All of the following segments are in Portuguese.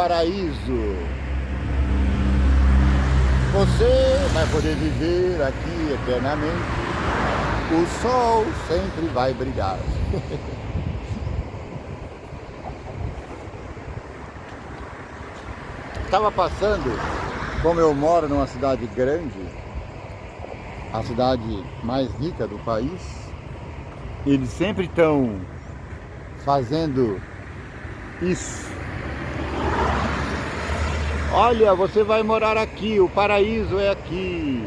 paraíso. Você vai poder viver aqui eternamente. O sol sempre vai brilhar. Estava passando, como eu moro numa cidade grande, a cidade mais rica do país, eles sempre estão fazendo isso. Olha, você vai morar aqui, o paraíso é aqui.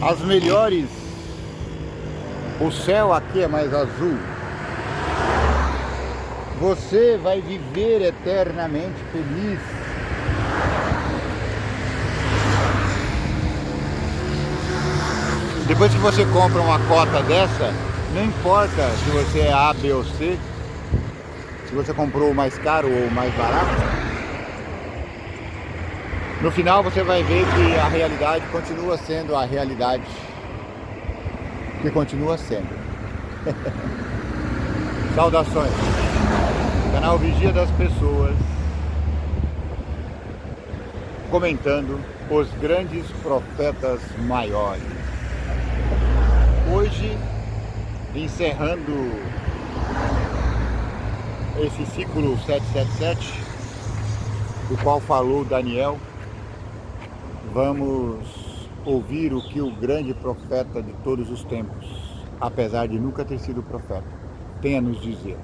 As melhores, o céu aqui é mais azul. Você vai viver eternamente feliz. Depois que você compra uma cota dessa, não importa se você é A, B ou C, se você comprou o mais caro ou o mais barato, no final você vai ver que a realidade continua sendo a realidade que continua sendo. Saudações. Canal Vigia das Pessoas, comentando os grandes profetas maiores. Hoje, encerrando esse ciclo 777, do qual falou Daniel, vamos ouvir o que o grande profeta de todos os tempos, apesar de nunca ter sido profeta, tem a nos dizer.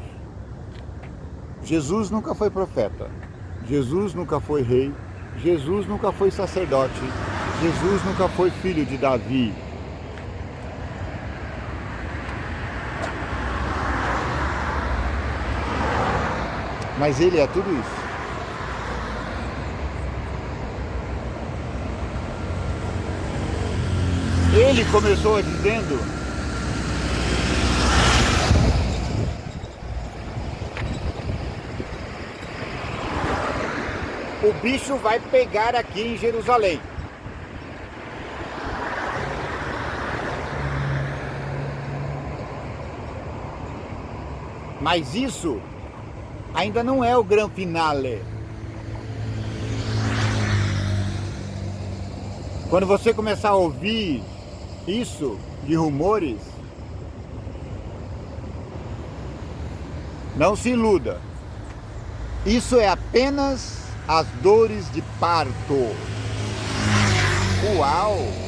Jesus nunca foi profeta, Jesus nunca foi rei, Jesus nunca foi sacerdote, Jesus nunca foi filho de Davi. Mas ele é tudo isso. Ele começou dizendo: o bicho vai pegar aqui em Jerusalém. Mas isso ainda não é o grande finale. Quando você começar a ouvir isso de rumores, não se iluda. Isso é apenas as dores de parto. Uau!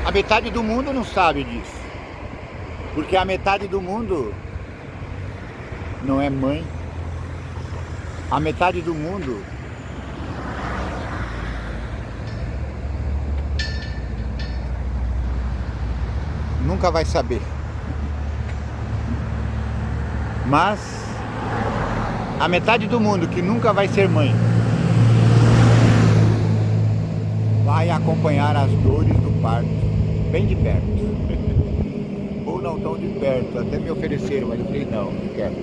A metade do mundo não sabe disso, porque a metade do mundo não é mãe. A metade do mundo nunca vai saber. Mas a metade do mundo que nunca vai ser mãe vai acompanhar as dores do parto bem de perto. Ou não tão de perto, até me ofereceram, mas eu falei não, não quero.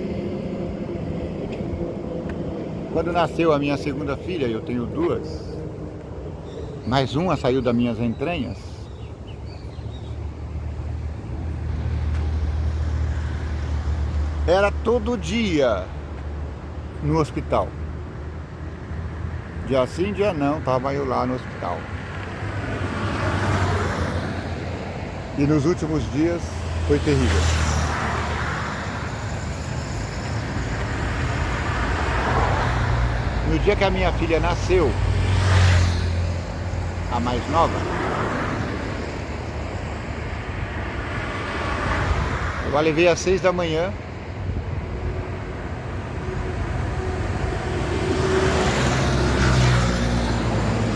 Quando nasceu a minha segunda filha, eu tenho duas, mais uma saiu das minhas entranhas, era todo dia no hospital. Dia sim, dia não, estava eu lá no hospital. E nos últimos dias foi terrível. No dia que a minha filha nasceu, a mais nova, eu a levei às 6 da manhã.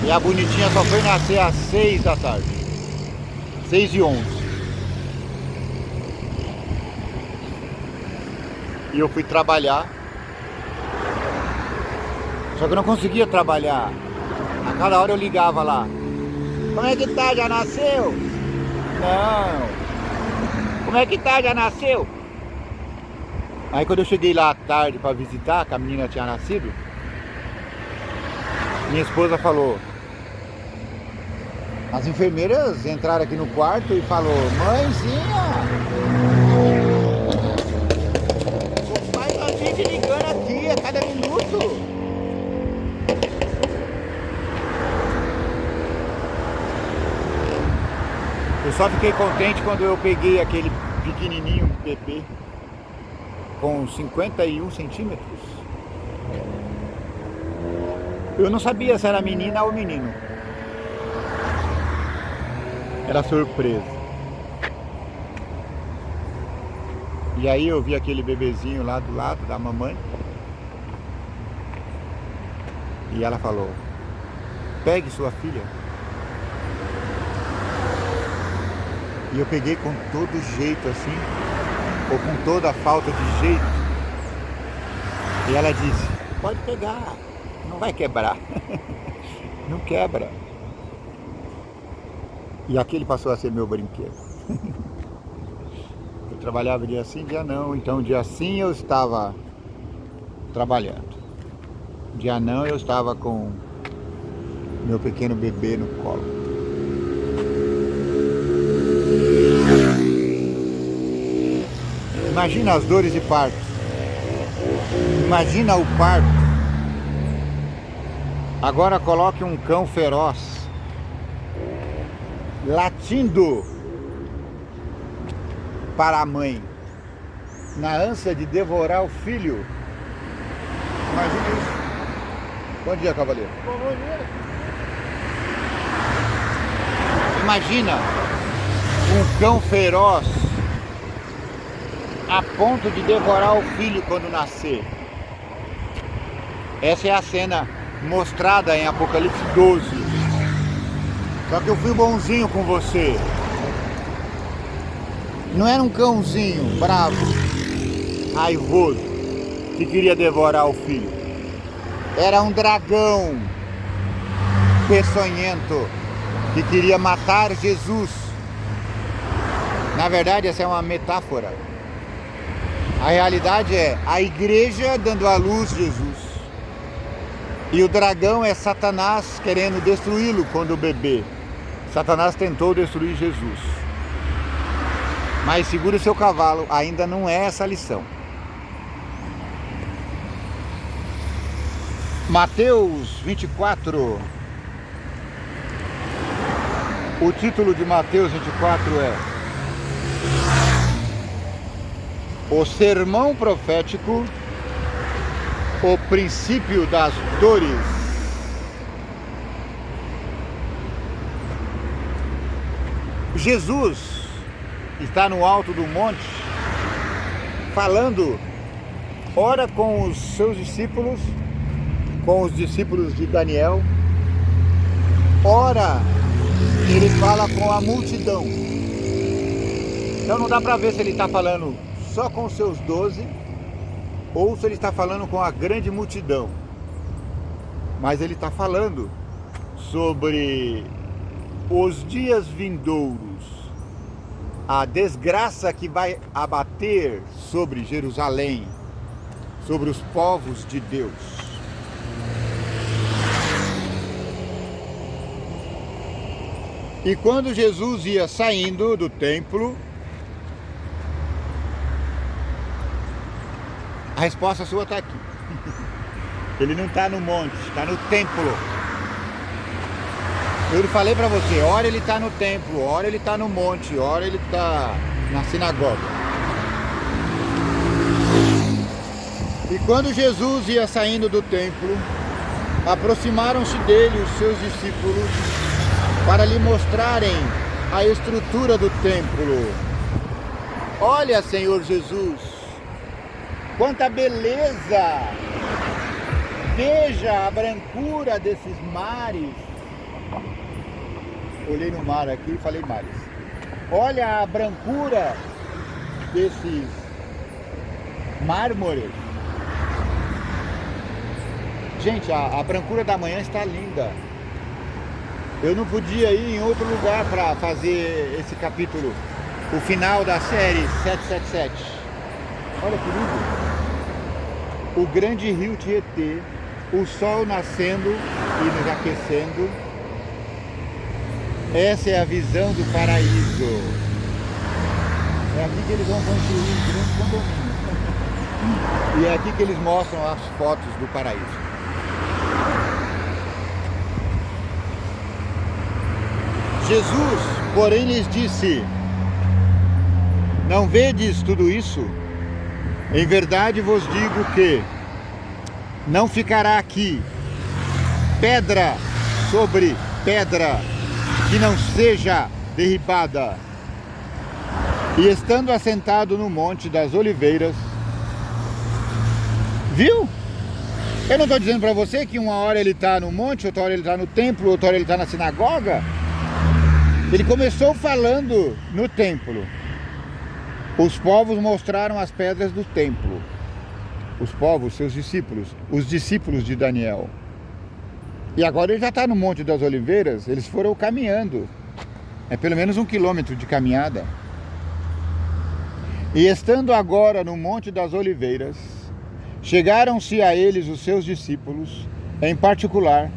E a bonitinha só foi nascer às 6 da tarde. 6h11. E eu fui trabalhar. Só que eu não conseguia trabalhar. A cada hora eu ligava lá. Como é que tá? Já nasceu? Não. Como é que tá? Já nasceu? Aí quando eu cheguei lá à tarde para visitar, que a menina tinha nascido, minha esposa falou, as enfermeiras entraram aqui no quarto e falou, mãezinha, o pai tá sempre ligando aqui a cada minuto. Eu só fiquei contente quando eu peguei aquele pequenininho bebê com 51 centímetros. Eu não sabia se era menina ou menino. Era surpresa. E aí eu vi aquele bebezinho lá do lado da mamãe. E ela falou, pegue sua filha. E eu peguei com todo jeito assim, ou com toda a falta de jeito. E ela disse, pode pegar, não vai quebrar. Não quebra. E aquele passou a ser meu brinquedo. Eu trabalhava dia sim, dia não. Então dia sim eu estava trabalhando. Dia não eu estava com meu pequeno bebê no colo. Imagina as dores de parto. Imagina o parto. Agora coloque um cão feroz latindo para a mãe, na ânsia de devorar o filho. Imagina isso. Bom dia, cavaleiro. Bom dia. Imagina um cão feroz a ponto de devorar o filho quando nascer. Essa é a cena mostrada em Apocalipse 12. Só que eu fui bonzinho com você. Não era um cãozinho bravo, raivoso, que queria devorar o filho. Era um dragão peçonhento que queria matar Jesus. Na verdade, essa é uma metáfora. A realidade é a igreja dando à luz Jesus. E o dragão é Satanás querendo destruí-lo quando bebê. Satanás tentou destruir Jesus. Mas segura o seu cavalo, ainda não é essa a lição. Mateus 24. O título de Mateus 24 é O Sermão Profético, o Princípio das Dores. Jesus está no alto do monte, falando, ora com os seus discípulos, com os discípulos de Daniel, ora ele fala com a multidão. Então não dá para ver se ele está falando só com os seus 12 ou se ele está falando com a grande multidão. Mas ele está falando sobre os dias vindouros, a desgraça que vai abater sobre Jerusalém, sobre os povos de Deus. E quando Jesus ia saindo do templo, a resposta sua está aqui. Ele não está no monte, está no templo. Eu falei para você, ora ele está no templo, ora ele está no monte, ora ele está na sinagoga. E quando Jesus ia saindo do templo, aproximaram-se dele os seus discípulos para lhe mostrarem a estrutura do templo. Olha, Senhor Jesus, quanta beleza! Veja a brancura desses mares. Olhei no mar aqui e falei mares. Olha a brancura desses mármores. Gente, a brancura da manhã está linda. Eu não podia ir em outro lugar para fazer esse capítulo, o final da série 777. Olha que lindo. O grande rio Tietê, o sol nascendo e nos aquecendo. Essa é a visão do paraíso. É aqui que eles vão construir um grande condomínio. E é aqui que eles mostram as fotos do paraíso. Jesus, porém, lhes disse: não vedes tudo isso? Em verdade vos digo que não ficará aqui pedra sobre pedra que não seja derribada. E estando assentado no Monte das Oliveiras, viu? Eu não estou dizendo para você que uma hora ele está no monte, outra hora ele está no templo, outra hora ele está na sinagoga? Ele começou falando no templo. Os povos mostraram as pedras do templo. Os povos, seus discípulos, os discípulos de Daniel. E agora ele já está no Monte das Oliveiras, eles foram caminhando. É pelo menos 1 quilômetro de caminhada. E estando agora no Monte das Oliveiras, chegaram-se a eles os seus discípulos, em particular,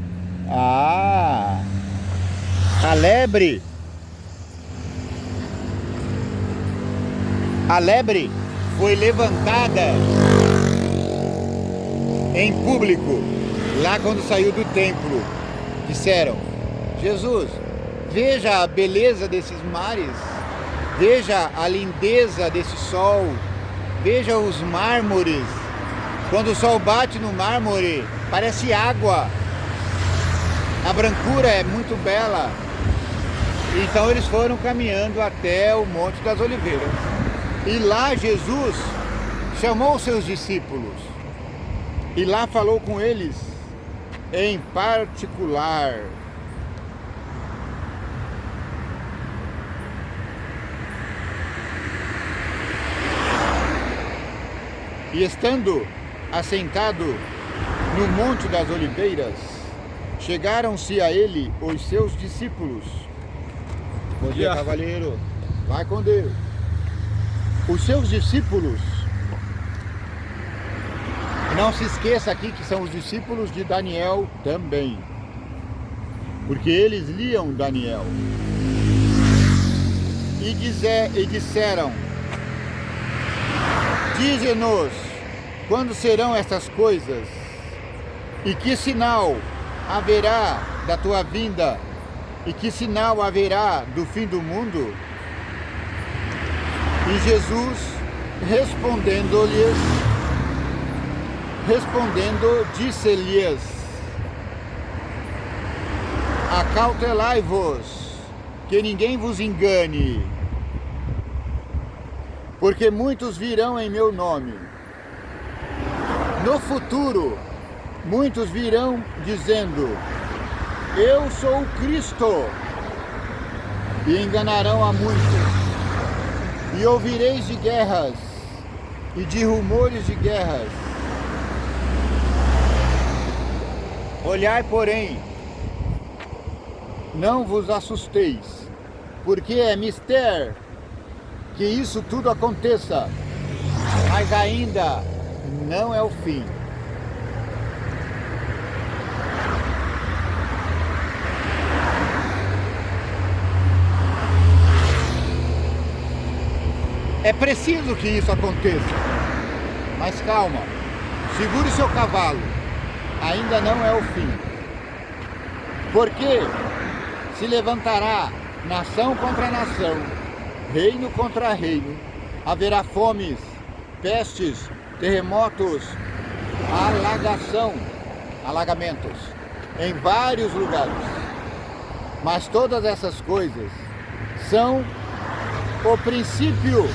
a lebre. A lebre foi levantada em público, lá quando saiu do templo. Disseram: Jesus, veja a beleza desses mares, veja a lindeza desse sol, veja os mármores. Quando o sol bate no mármore, parece água. A brancura é muito bela. Então eles foram caminhando até o Monte das Oliveiras. E lá Jesus chamou os seus discípulos. E lá falou com eles em particular. E estando assentado no Monte das Oliveiras, chegaram-se a ele os seus discípulos. Bom dia, cavalheiro. Vai com Deus. Os seus discípulos, não se esqueça aqui que são os discípulos de Daniel também, porque eles liam Daniel. E disseram: dize-nos quando serão estas coisas, e que sinal haverá da tua vinda, e que sinal haverá do fim do mundo? E Jesus respondendo, disse-lhes: acautelai-vos, que ninguém vos engane, porque muitos virão em meu nome. No futuro, muitos virão dizendo: eu sou o Cristo, e enganarão a muitos. E ouvireis de guerras e de rumores de guerras. Olhai, porém, não vos assusteis, porque é mister que isso tudo aconteça, mas ainda não é o fim. É preciso que isso aconteça, mas calma, segure seu cavalo, ainda não é o fim. Porque se levantará nação contra nação, reino contra reino, haverá fomes, pestes, terremotos, alagamentos em vários lugares. Mas todas essas coisas são o princípio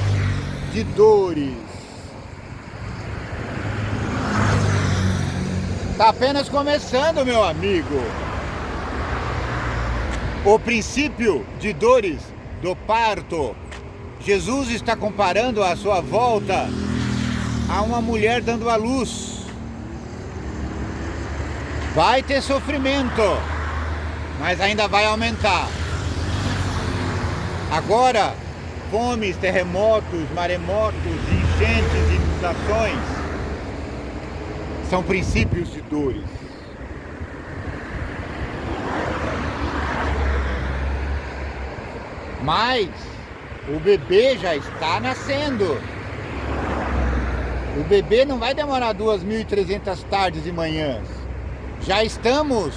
de dores. Está apenas começando, meu amigo. O princípio de dores do parto. Jesus está comparando a sua volta a uma mulher dando à luz. Vai ter sofrimento, mas ainda vai aumentar. Agora, fomes, terremotos, maremotos, enchentes, inundações são princípios de dores. Mas o bebê já está nascendo. O bebê não vai demorar 2.300 tardes e manhãs. Já estamos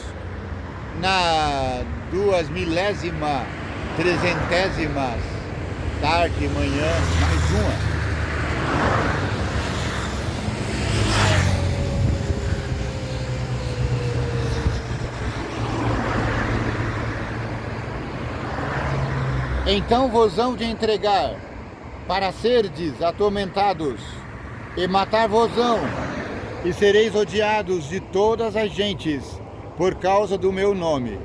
na 2.000ª, 300ª tarde e manhã, mais uma. Então vos hão de entregar para serdes atormentados, e matar-vos-ão, e sereis odiados de todas as gentes, por causa do meu nome.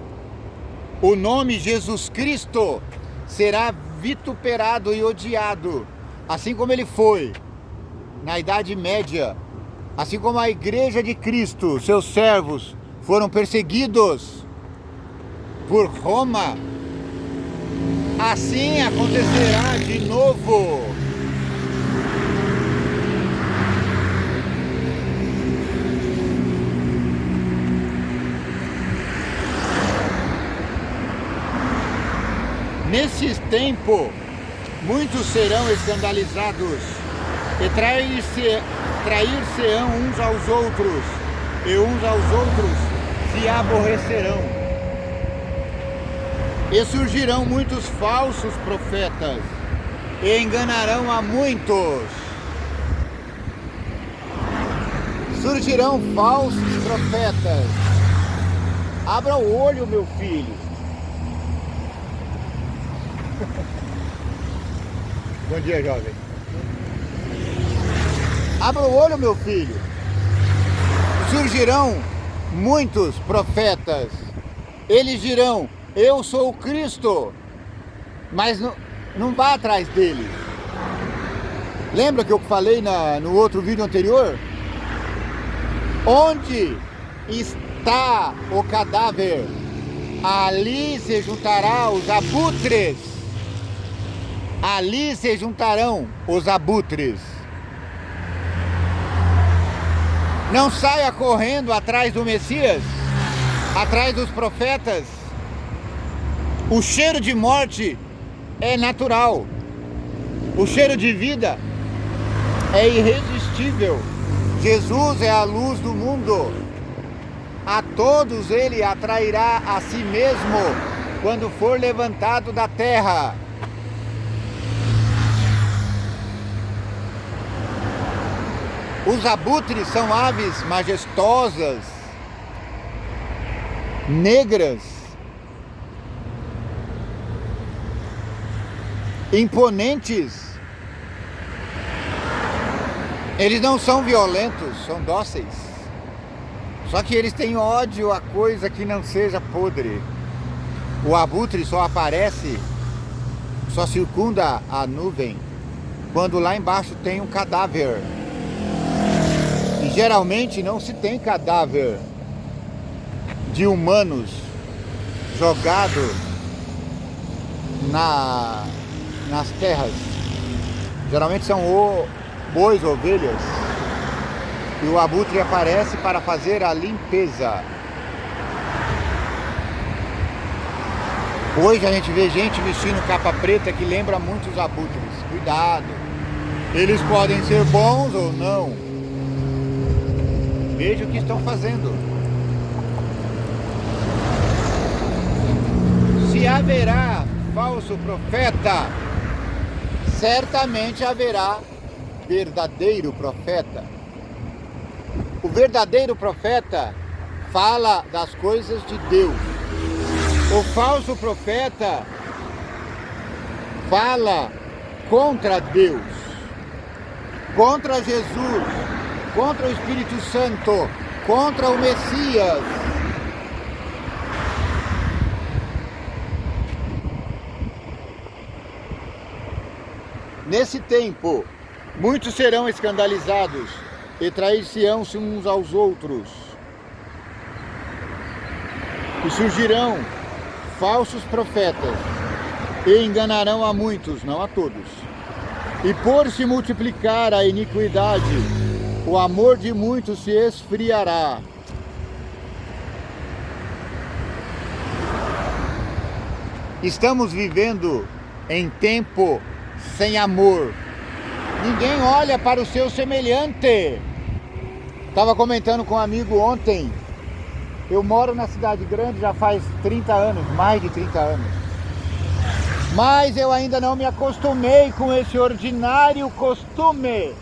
O nome Jesus Cristo será vituperado e odiado, assim como ele foi na Idade Média, assim como a Igreja de Cristo, seus servos, foram perseguidos por Roma. Assim acontecerá de novo. Nesses tempos, muitos serão escandalizados e trair-se-ão uns aos outros, e uns aos outros se aborrecerão. E surgirão muitos falsos profetas, e enganarão a muitos. Surgirão falsos profetas. Abra o olho, meu filho. Bom dia, jovem. Abra o olho, meu filho. Surgirão muitos profetas. Eles dirão: eu sou o Cristo, mas não vá atrás deles. Lembra que eu falei no outro vídeo anterior? Onde está o cadáver, ali se juntará os abutres. Ali se juntarão os abutres. Não saia correndo atrás do Messias, atrás dos profetas. O cheiro de morte é natural. O cheiro de vida é irresistível. Jesus é a luz do mundo. A todos ele atrairá a si mesmo quando for levantado da terra. Os abutres são aves majestosas, negras, imponentes. Eles não são violentos, são dóceis. Só que eles têm ódio a coisa que não seja podre. O abutre só aparece, só circunda a nuvem quando lá embaixo tem um cadáver. E geralmente não se tem cadáver de humanos jogado nas terras. Geralmente são bois, ovelhas. E o abutre aparece para fazer a limpeza. Hoje a gente vê gente vestindo capa preta que lembra muito os abutres. Cuidado. Eles podem ser bons ou não. Veja o que estão fazendo. Se haverá falso profeta, certamente haverá verdadeiro profeta. O verdadeiro profeta fala das coisas de Deus. O falso profeta fala contra Deus, contra Jesus, contra o Espírito Santo, contra o Messias. Nesse tempo, muitos serão escandalizados e trair-se-ão uns aos outros. E surgirão falsos profetas e enganarão a muitos, não a todos. E por se multiplicar a iniquidade, o amor de muitos se esfriará. Estamos vivendo em tempo sem amor. Ninguém olha para o seu semelhante. Estava comentando com um amigo ontem. Eu moro na cidade grande já faz 30 anos, mais de 30 anos. Mas eu ainda não me acostumei com esse ordinário costume.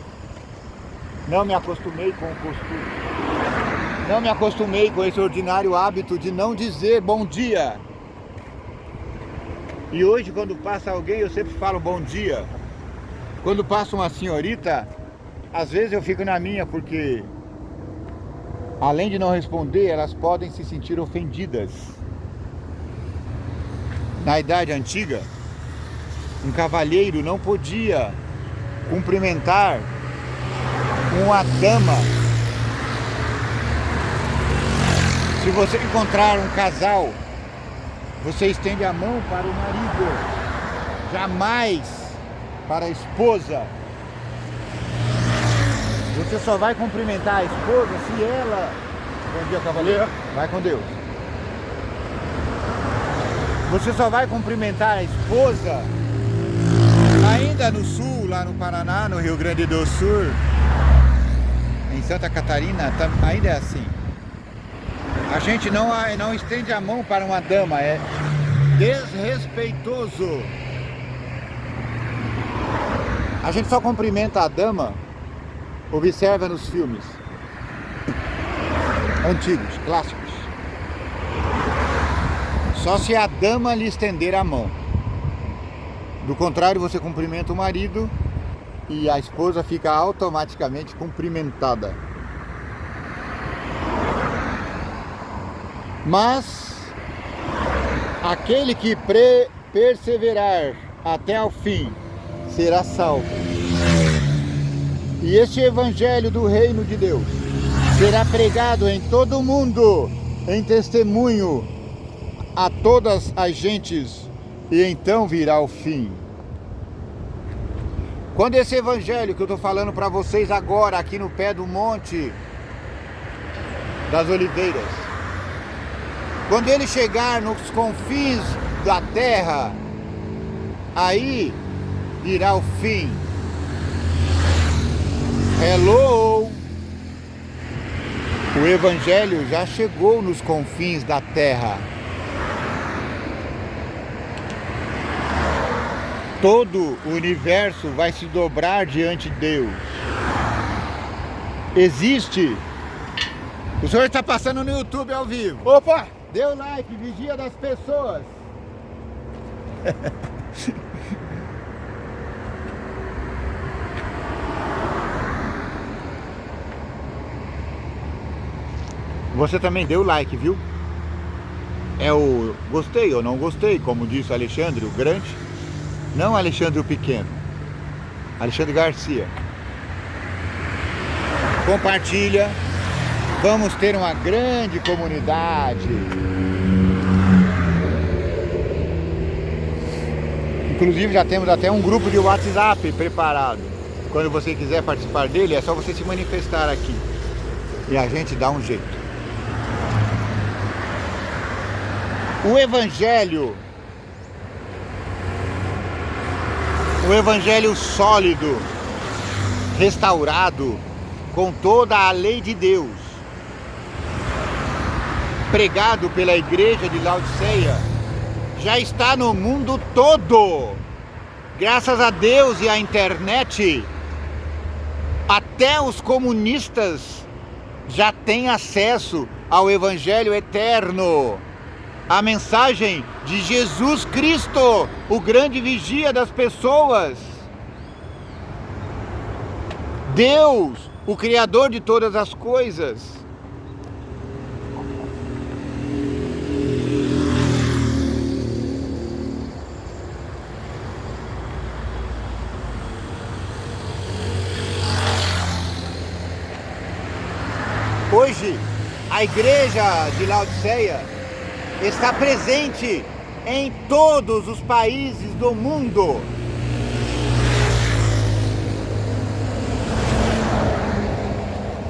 Não me acostumei com o costume. Não me acostumei com esse ordinário hábito de não dizer bom dia. E hoje, quando passa alguém, eu sempre falo bom dia. Quando passa uma senhorita, às vezes eu fico na minha, porque além de não responder, elas podem se sentir ofendidas. Na idade antiga, um cavalheiro não podia cumprimentar uma dama. Se você encontrar um casal, você estende a mão para o marido, jamais para a esposa. Você só vai cumprimentar a esposa se ela... Bom dia, cavaleiro. Vai com Deus. Você só vai cumprimentar a esposa ainda no sul, lá no Paraná, no Rio Grande do Sul, em Santa Catarina, ainda é assim. A gente não estende a mão para uma dama, é desrespeitoso. A gente só cumprimenta a dama, observa nos filmes antigos, clássicos. Só se a dama lhe estender a mão. Do contrário, você cumprimenta o marido e a esposa fica automaticamente cumprimentada. Mas aquele que perseverar até ao fim será salvo. E este evangelho do reino de Deus será pregado em todo o mundo, em testemunho a todas as gentes, e então virá o fim. Quando esse evangelho que eu estou falando para vocês agora, aqui no pé do Monte das Oliveiras, quando ele chegar nos confins da terra, aí virá o fim. Hello! O evangelho já chegou nos confins da terra. Todo o universo vai se dobrar diante de Deus. Existe. O senhor está passando no YouTube ao vivo. Opa! Dê o like, vigia das pessoas. Você também deu like, viu? É o gostei ou não gostei, como disse Alexandre o Grande. Não Alexandre o Pequeno. Alexandre Garcia. Compartilha. Vamos ter uma grande comunidade. Inclusive já temos até um grupo de WhatsApp preparado. Quando você quiser participar dele, é só você se manifestar aqui. E a gente dá um jeito. O Evangelho sólido, restaurado, com toda a lei de Deus, pregado pela igreja de Laodiceia, já está no mundo todo. Graças a Deus e à internet, até os comunistas já têm acesso ao Evangelho eterno, a mensagem de Jesus Cristo, o grande vigia das pessoas. Deus, o Criador de todas as coisas. Hoje, a igreja de Laodiceia está presente em todos os países do mundo.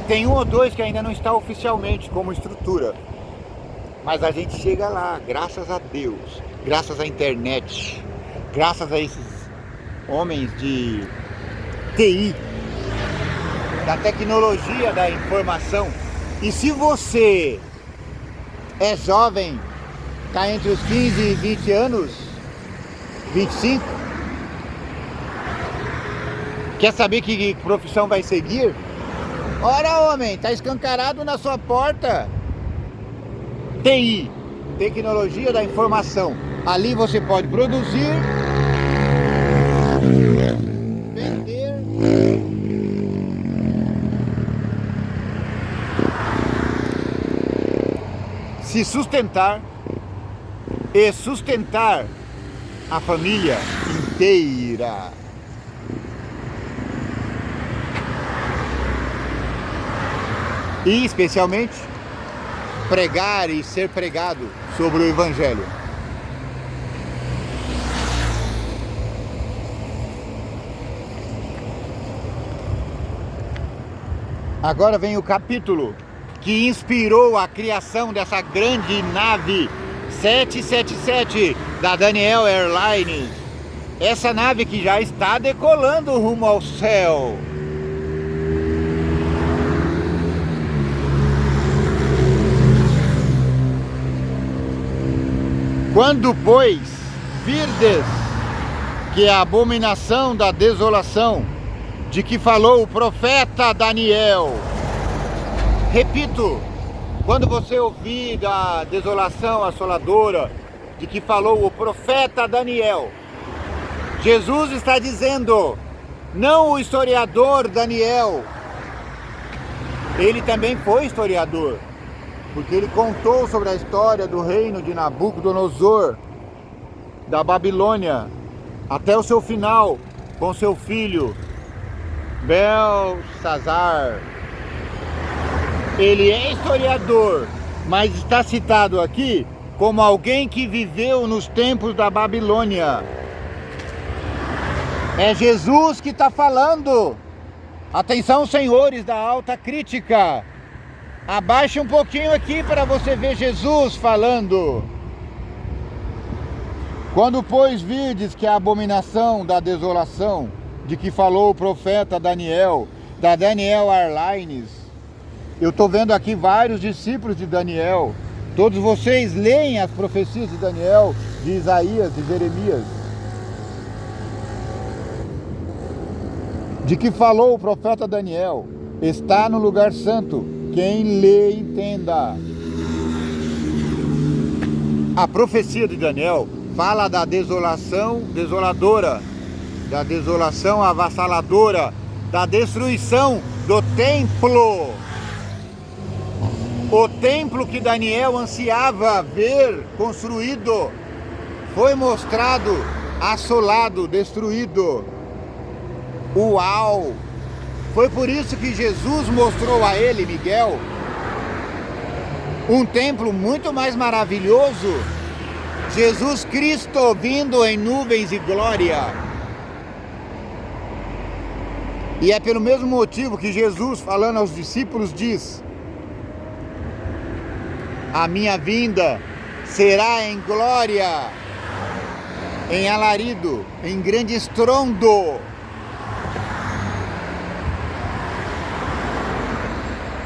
Tem um ou dois que ainda não está oficialmente como estrutura, mas a gente chega lá, graças a Deus, graças à internet, graças a esses homens de TI, da tecnologia da informação. E se você é jovem, está entre os 15 e 20 anos, 25, quer saber que profissão vai seguir? Ora, homem, está escancarado na sua porta. TI, tecnologia da informação. Ali você pode produzir, vender, se sustentar e sustentar a família inteira. E especialmente pregar e ser pregado sobre o Evangelho. Agora vem o capítulo que inspirou a criação dessa grande nave 777 da Daniel Airlines. Essa nave que já está decolando rumo ao céu. Quando, pois, virdes que a abominação da desolação de que falou o profeta Daniel. Repito, quando você ouvir da desolação assoladora de que falou o profeta Daniel, Jesus está dizendo, não o historiador Daniel. Ele também foi historiador, porque ele contou sobre a história do reino de Nabucodonosor, da Babilônia, até o seu final, com seu filho, Belsazar. Ele é historiador, mas está citado aqui como alguém que viveu nos tempos da Babilônia. É Jesus que está falando. Atenção, senhores da alta crítica. Abaixe um pouquinho aqui para você ver Jesus falando. Quando, pois, virdes que a abominação da desolação de que falou o profeta Daniel, da Daniel Airlines, eu estou vendo aqui vários discípulos de Daniel. Todos vocês leem as profecias de Daniel, de Isaías, de Jeremias. De que falou o profeta Daniel, está no lugar santo. Quem lê, entenda. A profecia de Daniel fala da desolação desoladora, da desolação avassaladora, da destruição do templo. O templo que Daniel ansiava ver construído foi mostrado assolado, destruído. Uau! Foi por isso que Jesus mostrou a ele, Miguel, um templo muito mais maravilhoso. Jesus Cristo vindo em nuvens e glória. E é pelo mesmo motivo que Jesus, falando aos discípulos, diz: a minha vinda será em glória, em alarido, em grande estrondo.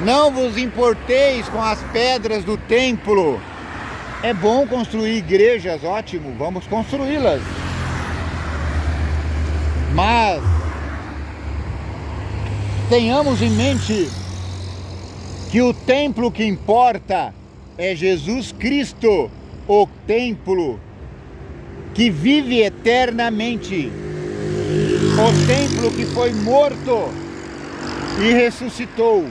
Não vos importeis com as pedras do templo. É bom construir igrejas, ótimo, vamos construí-las. Mas tenhamos em mente que o templo que importa é Jesus Cristo, o templo que vive eternamente, o templo que foi morto e ressuscitou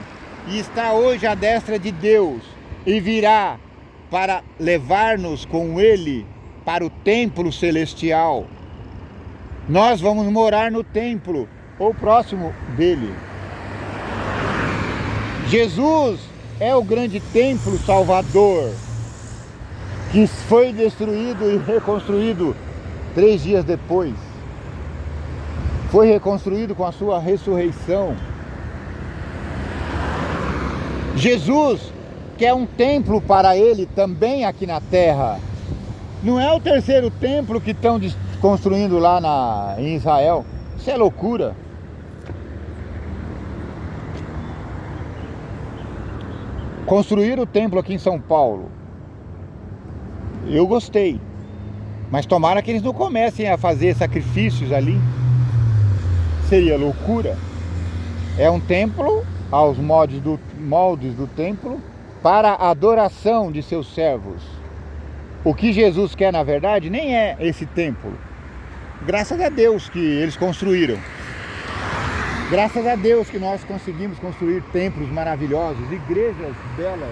e está hoje à destra de Deus e virá para levar-nos com Ele para o templo celestial. Nós vamos morar no templo ou próximo dele. Jesus é o grande templo salvador que foi destruído e reconstruído 3 dias depois. Foi reconstruído com a sua ressurreição. Jesus quer um templo para ele também aqui na terra. Não é o terceiro templo que estão construindo lá em Israel. Isso é loucura. Construir o templo aqui em São Paulo, eu gostei, mas tomara que eles não comecem a fazer sacrifícios ali. Seria loucura. É um templo aos moldes do templo para a adoração de seus servos. O que Jesus quer, na verdade, nem é esse templo. Graças a Deus que eles construíram. Graças a Deus que nós conseguimos construir templos maravilhosos, igrejas belas.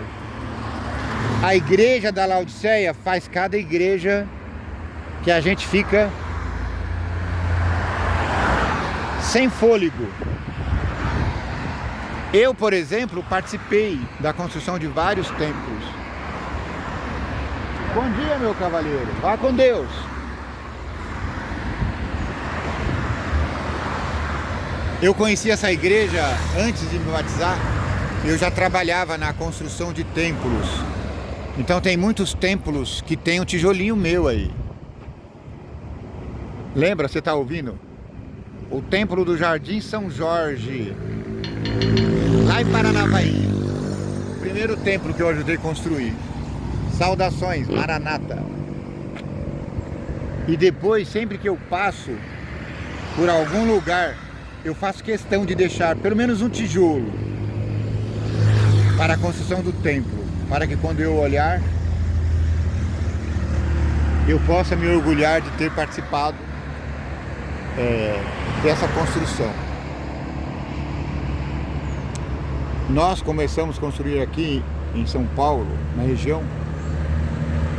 A igreja da Laodiceia faz cada igreja que a gente fica sem fôlego. Eu, por exemplo, participei da construção de vários templos. Bom dia, meu cavaleiro. Vá com Deus. Eu conheci essa igreja antes de me batizar. Eu já trabalhava na construção de templos. Então tem muitos templos que tem um tijolinho meu aí. Lembra? Você está ouvindo? O templo do Jardim São Jorge, lá em Paranavaí. O primeiro templo que eu ajudei a construir. Saudações, Maranata. E depois, sempre que eu passo por algum lugar, eu faço questão de deixar pelo menos um tijolo para a construção do templo, para que quando eu olhar, eu possa me orgulhar de ter participado dessa construção. Nós começamos a construir aqui em São Paulo, na região,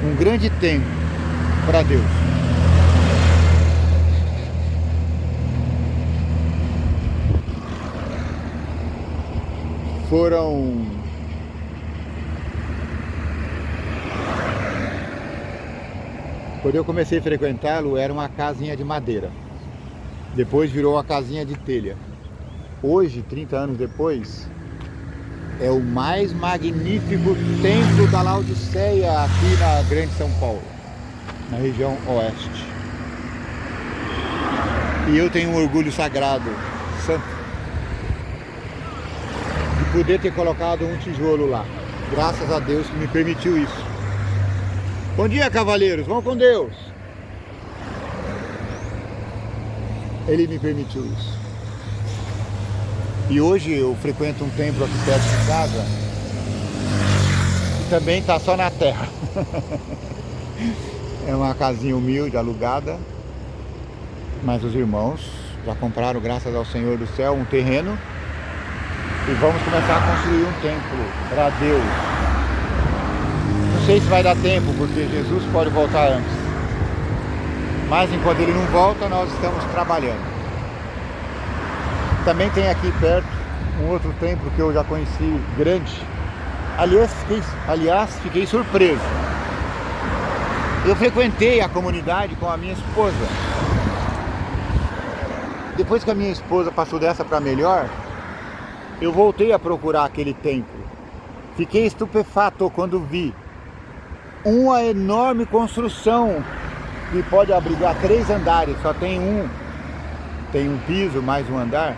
um grande templo para Deus. Quando eu comecei a frequentá-lo, era uma casinha de madeira. Depois virou uma casinha de telha. Hoje, 30 anos depois, é o mais magnífico templo da Laodiceia aqui na Grande São Paulo, na região oeste. E eu tenho um orgulho sagrado, santo, de poder ter colocado um tijolo lá. Graças a Deus que me permitiu isso. Bom dia, cavaleiros, vão com Deus. Ele me permitiu isso. E hoje eu frequento um templo aqui perto de casa, que também está só na terra. É uma casinha humilde, alugada, mas os irmãos já compraram, graças ao Senhor do céu, um terreno e vamos começar a construir um templo para Deus. Não sei se vai dar tempo, porque Jesus pode voltar antes, mas enquanto ele não volta, nós estamos trabalhando. Também tem aqui perto um outro templo que eu já conheci, grande. Aliás, fiquei surpreso. Eu frequentei a comunidade com a minha esposa. Depois que a minha esposa passou dessa para melhor, eu voltei a procurar aquele templo. Fiquei estupefato quando vi uma enorme construção que pode abrigar 3 andares, só tem um piso mais um andar,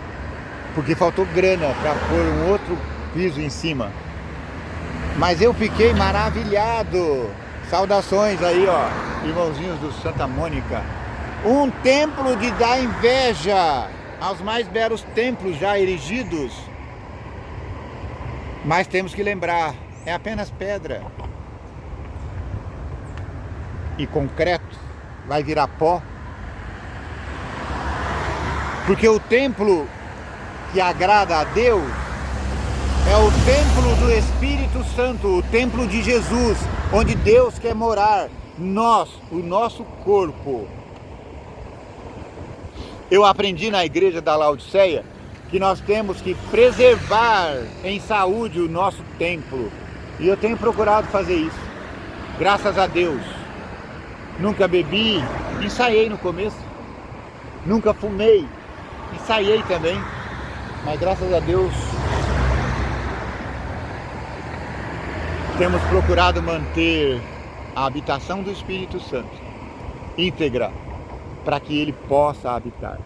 porque faltou grana para pôr um outro piso em cima. Mas eu fiquei maravilhado. Saudações aí, ó, irmãozinhos do Santa Mônica. Um templo de dar inveja aos mais belos templos já erigidos. Mas temos que lembrar, é apenas pedra e concreto, vai virar pó. Porque o templo que agrada a Deus é o templo do Espírito Santo, o templo de Jesus, onde Deus quer morar, o nosso corpo. Eu aprendi na igreja da Laodiceia que nós temos que preservar em saúde o nosso templo. E eu tenho procurado fazer isso. Graças a Deus. Nunca bebi, ensaiei no começo. Nunca fumei, ensaiei também. Mas graças a Deus temos procurado manter a habitação do Espírito Santo íntegra, para que ele possa habitar.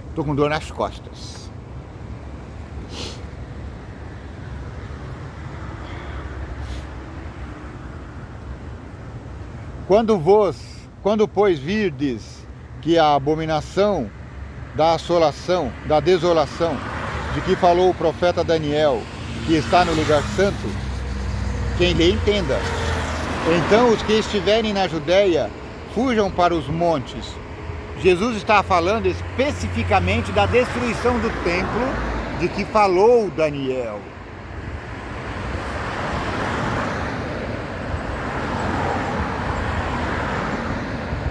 Estou com dor nas costas. Quando pois virdes que a abominação da assolação, da desolação, de que falou o profeta Daniel, que está no lugar santo, quem lhe entenda. Então os que estiverem na Judéia, fujam para os montes. Jesus está falando especificamente da destruição do templo, de que falou Daniel.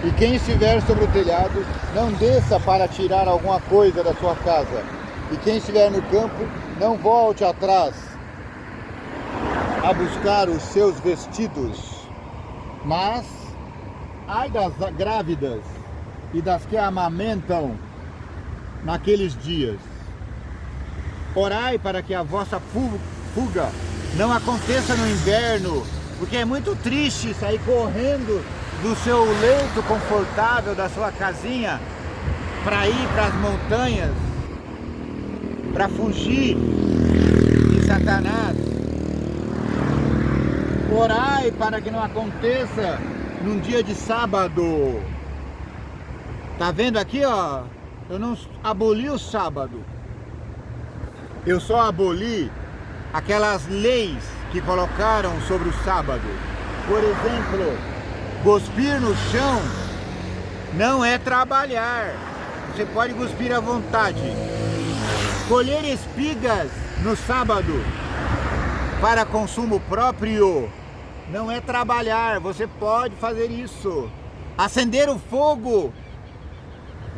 E quem estiver sobre o telhado, não desça para tirar alguma coisa da sua casa. E quem estiver no campo, não volte atrás a buscar os seus vestidos. Mas, ai das grávidas e das que amamentam naqueles dias. Orai para que a vossa fuga não aconteça no inverno, porque é muito triste sair correndo do seu leito confortável, da sua casinha, para ir para as montanhas, para fugir de Satanás. Orai para que não aconteça num dia de sábado. Tá vendo aqui, ó? Eu não aboli o sábado. Eu só aboli aquelas leis que colocaram sobre o sábado. Por exemplo, cuspir no chão não é trabalhar. Você pode cuspir à vontade. Colher espigas no sábado para consumo próprio não é trabalhar. Você pode fazer isso. Acender o fogo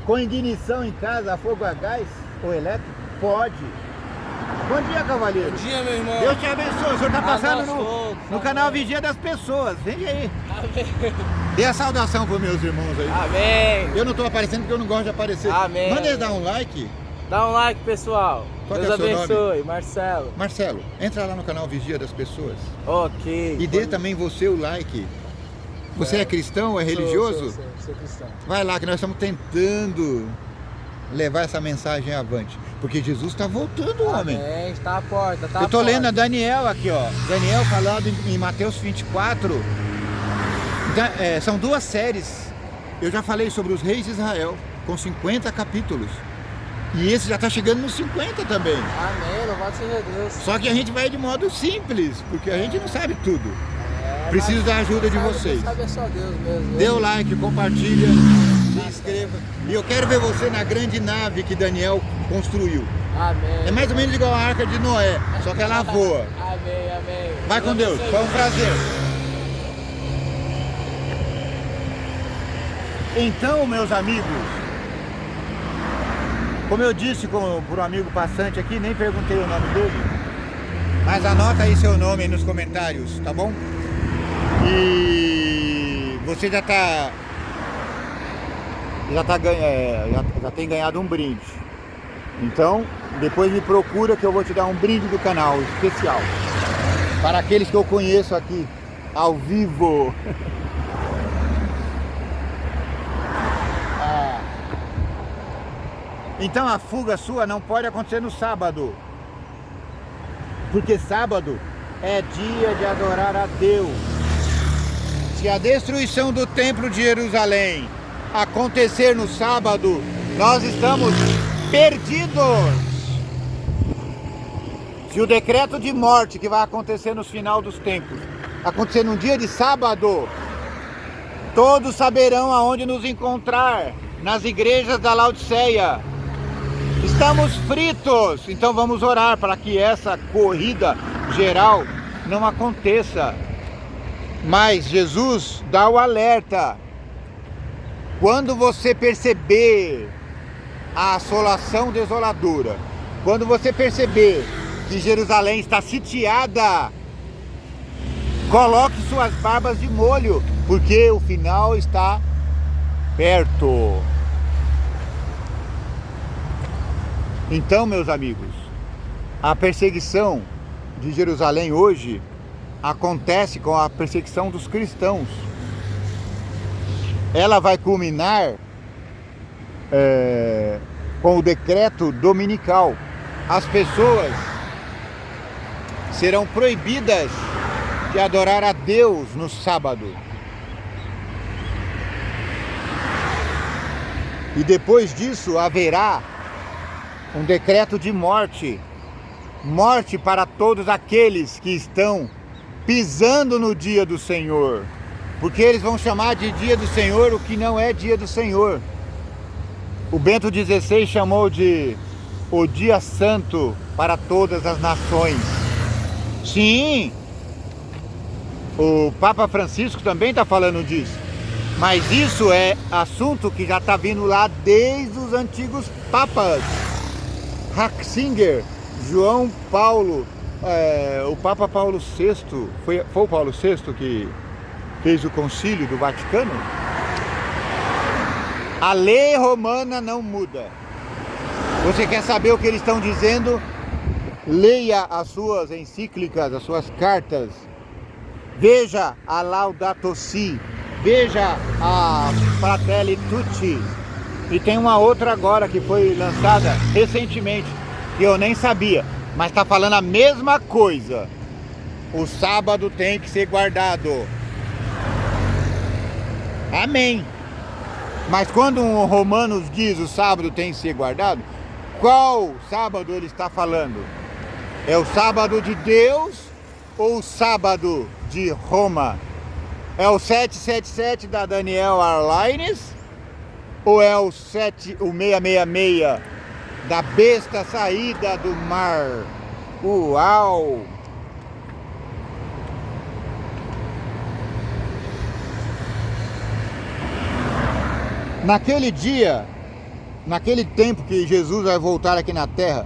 com ignição em casa, fogo a gás ou elétrico, pode. Bom dia, cavalheiro. Bom dia, meu irmão. Deus te abençoe. O senhor está passando no canal Vigia das Pessoas. Vem aí. Amém. Dê a saudação para os meus irmãos aí. Amém. Eu não estou aparecendo porque eu não gosto de aparecer. Amém. Manda eles dar um like. Dá um like, pessoal. Qual Deus é o seu abençoe. nome? Marcelo. Marcelo, entra lá no canal Vigia das Pessoas. Ok. E dê também você o like. Você é cristão, é religioso? Sou cristão. Vai lá que nós estamos tentando levar essa mensagem avante. Porque Jesus está voltando, homem. Amém. Está à porta, tá Eu estou à porta. lendo a Daniel aqui, ó. Daniel falado em Mateus 24. São duas séries. Eu já falei sobre os reis de Israel, com 50 capítulos. E esse já está chegando nos 50 também. Amém. Louvado seja Deus. Só que a gente vai de modo simples, porque a gente não sabe tudo. Preciso da ajuda de vocês. Sabe é só Deus mesmo. Dê o like, compartilha, se inscreva. E eu quero ver você na grande nave que Daniel construiu. Amém. É mais ou menos igual a Arca de Noé, só que ela voa. Amém, amém. Vai com Deus, foi um prazer. Então, meus amigos, como eu disse para um amigo passante aqui, nem perguntei o nome dele, mas anota aí seu nome aí nos comentários, tá bom? E você já tem ganhado um brinde. Então, depois me procura que eu vou te dar um brinde do canal especial para aqueles que eu conheço aqui ao vivo. Então a fuga sua não pode acontecer no sábado, porque sábado é dia de adorar a Deus. Se a destruição do templo de Jerusalém acontecer no sábado, nós estamos perdidos. Se o decreto de morte que vai acontecer no final dos tempos acontecer num dia de sábado, todos saberão aonde nos encontrar, nas igrejas da Laodiceia. Estamos fritos, então vamos orar para que essa corrida geral não aconteça. Mas Jesus dá o alerta. Quando você perceber a assolação desoladora. Quando você perceber que Jerusalém está sitiada, coloque suas barbas de molho, porque o final está perto. Então, meus amigos, a perseguição de Jerusalém hoje acontece com a perseguição dos cristãos. Ela vai culminar com o decreto dominical. As pessoas serão proibidas de adorar a Deus no sábado. E depois disso haverá um decreto de morte. Morte para todos aqueles que estão pisando no dia do Senhor. Porque eles vão chamar de dia do Senhor o que não é dia do Senhor. O Bento XVI chamou de o dia santo para todas as nações. Sim, o Papa Francisco também está falando disso. Mas isso é assunto que já está vindo lá desde os antigos papas. Ratzinger, João Paulo, o Papa Paulo VI, foi o Paulo VI que fez o concílio do Vaticano? A lei romana não muda. Você quer saber o que eles estão dizendo? Leia as suas encíclicas, as suas cartas. Veja a Laudato Si. Veja a Fratelli Tutti. E tem uma outra agora que foi lançada recentemente, que eu nem sabia, mas está falando a mesma coisa. O sábado tem que ser guardado. Amém. Mas quando um Romanos diz o sábado tem que ser guardado, qual sábado ele está falando? É o sábado de Deus ou o sábado de Roma? É o 777 da Daniel Airlines? Ou é o 666 da besta saída do mar? Uau! Naquele dia, naquele tempo que Jesus vai voltar aqui na Terra,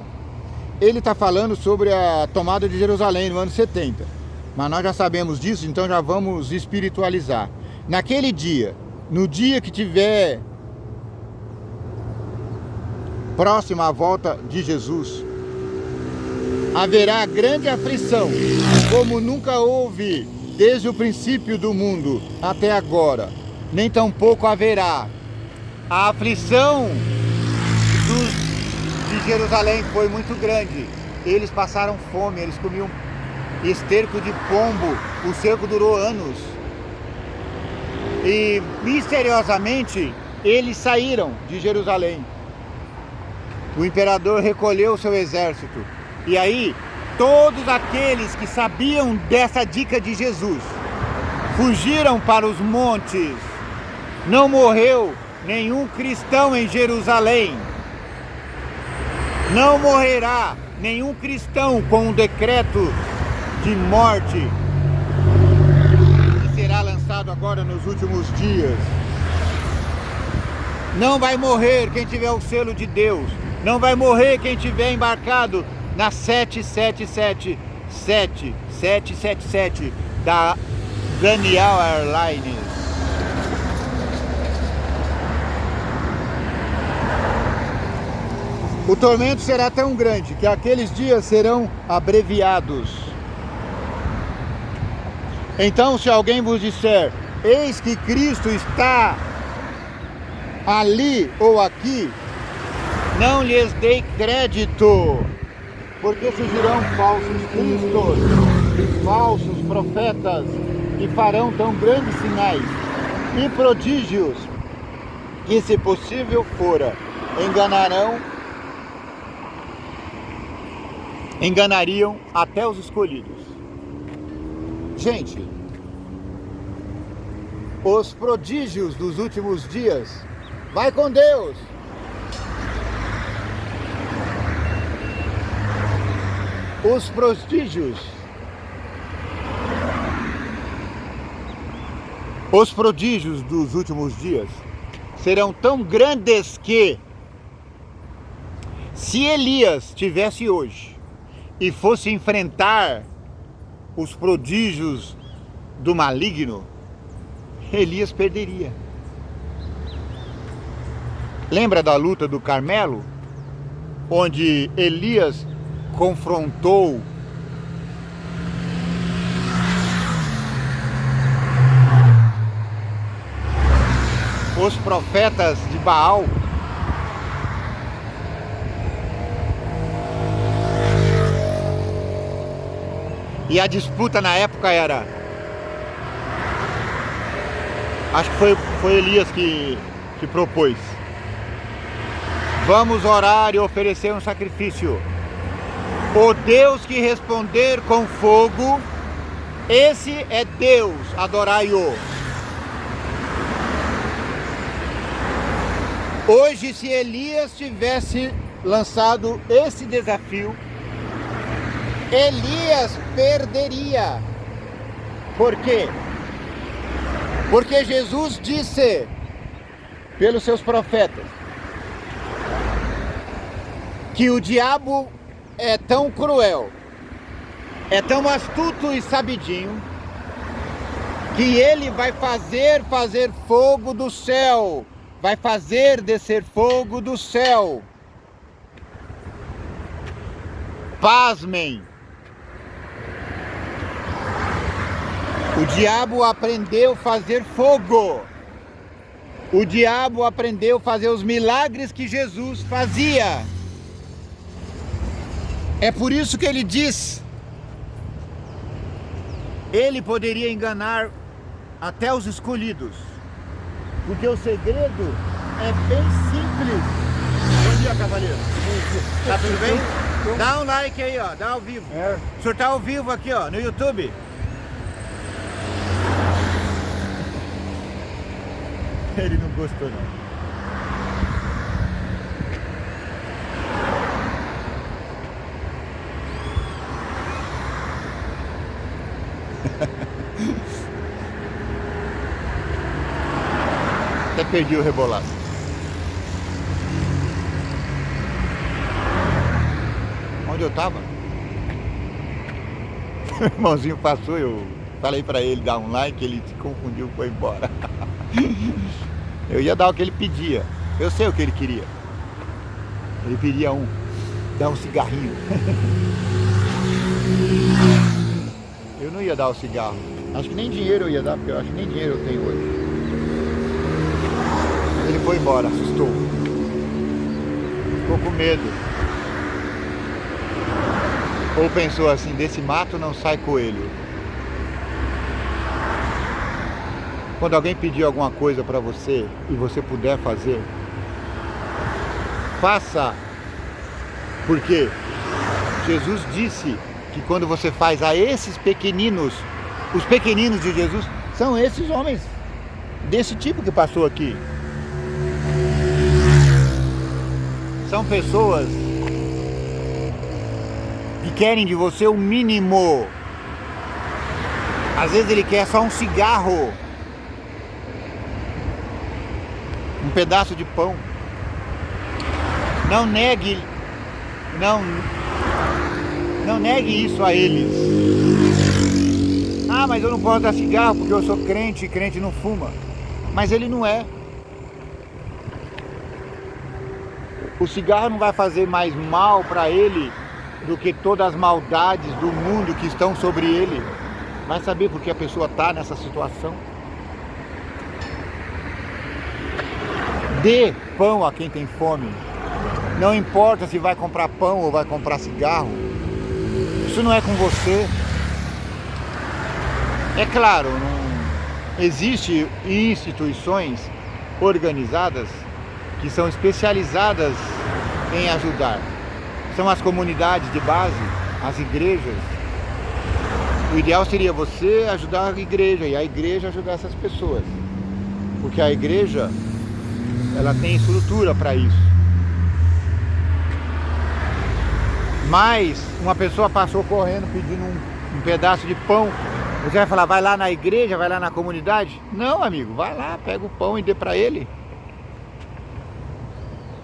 ele está falando sobre a tomada de Jerusalém no ano 70. Mas nós já sabemos disso, então já vamos espiritualizar. Naquele dia, no dia que tiver próximo à volta de Jesus, haverá grande aflição, como nunca houve desde o princípio do mundo até agora, nem tampouco haverá. A aflição de Jerusalém foi muito grande. Eles passaram fome, eles comiam esterco de pombo, o cerco durou anos. E misteriosamente eles saíram de Jerusalém. O imperador recolheu seu exército. E aí, todos aqueles que sabiam dessa dica de Jesus fugiram para os montes. Não morreu nenhum cristão em Jerusalém. Não morrerá nenhum cristão com um decreto de morte que será lançado agora nos últimos dias. Não vai morrer quem tiver o selo de Deus. Não vai morrer quem tiver embarcado na 777 da Daniel Airlines. O tormento será tão grande que aqueles dias serão abreviados. Então, se alguém vos disser, eis que Cristo está ali ou aqui, não lhes dei crédito, porque surgirão falsos cristos, falsos profetas, e farão tão grandes sinais e prodígios, que se possível fora, enganariam até os escolhidos. Gente, os prodígios dos últimos dias, vai com Deus. Os prodígios dos últimos dias serão tão grandes que Se Elias tivesse hoje e fosse enfrentar os prodígios do maligno, Elias perderia. Lembra da luta do Carmelo? Onde Elias confrontou os profetas de Baal. E a disputa na época era... Acho que foi Elias que propôs. Vamos orar e oferecer um sacrifício. O Deus que responder com fogo, esse é Deus, adorai-o. Hoje, se Elias tivesse lançado esse desafio, Elias perderia. Por quê? Porque Jesus disse pelos seus profetas que o diabo é tão cruel, é tão astuto e sabidinho, que ele vai fazer fogo do céu, vai fazer descer fogo do céu. Pasmem. O diabo aprendeu a fazer fogo. O diabo aprendeu a fazer os milagres que Jesus fazia. É por isso que ele diz: ele poderia enganar até os escolhidos, porque o segredo é bem simples. Bom dia, cavaleiro. Tá tudo bem? Dá um like aí, ó, dá ao vivo. O senhor tá ao vivo aqui, ó, no YouTube. Ele não gostou, não. Até perdi o rebolado. Onde eu tava? O irmãozinho passou, eu falei pra ele dar um like, ele se confundiu e foi embora. Eu ia dar o que ele pedia. Eu sei o que ele queria. Ele pedia dar um cigarrinho. Eu não ia dar o cigarro. Acho que nem dinheiro eu ia dar, porque eu acho que nem dinheiro eu tenho hoje. Ele foi embora, assustou. Ficou com medo. Ou pensou assim: desse mato não sai coelho. Quando alguém pedir alguma coisa para você e você puder fazer, faça. Porque Jesus disse que quando você faz a esses pequeninos, os pequeninos de Jesus são esses homens desse tipo que passou aqui. São pessoas que querem de você o mínimo. Às vezes ele quer só um cigarro, um pedaço de pão. Não negue isso a eles. Ah, mas eu não posso dar cigarro porque eu sou crente e crente não fuma. Mas ele não é. O cigarro não vai fazer mais mal para ele do que todas as maldades do mundo que estão sobre ele. Vai saber por que a pessoa está nessa situação. Dê pão a quem tem fome. Não importa se vai comprar pão ou vai comprar cigarro. Isso não é com você. É claro, não existe instituições organizadas que são especializadas em ajudar. São as comunidades de base, as igrejas. O ideal seria você ajudar a igreja e a igreja ajudar essas pessoas. Porque a igreja, ela tem estrutura para isso. Mas uma pessoa passou correndo pedindo um pedaço de pão. Você vai falar: vai lá na igreja, vai lá na comunidade? Não, amigo, vai lá, pega o pão e dê para ele.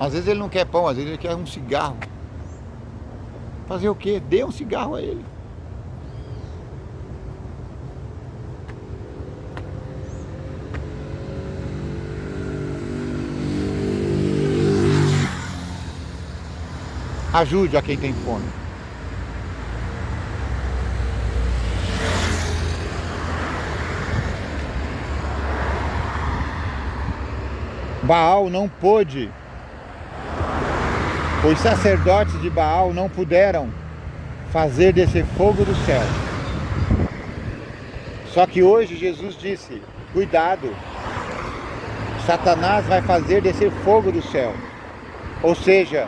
Às vezes ele não quer pão, às vezes ele quer um cigarro. Fazer o quê? Dê um cigarro a ele. Ajude a quem tem fome. Baal não pôde, os sacerdotes de Baal não puderam fazer descer fogo do céu. Só que hoje Jesus disse, cuidado, Satanás vai fazer descer fogo do céu. Ou seja,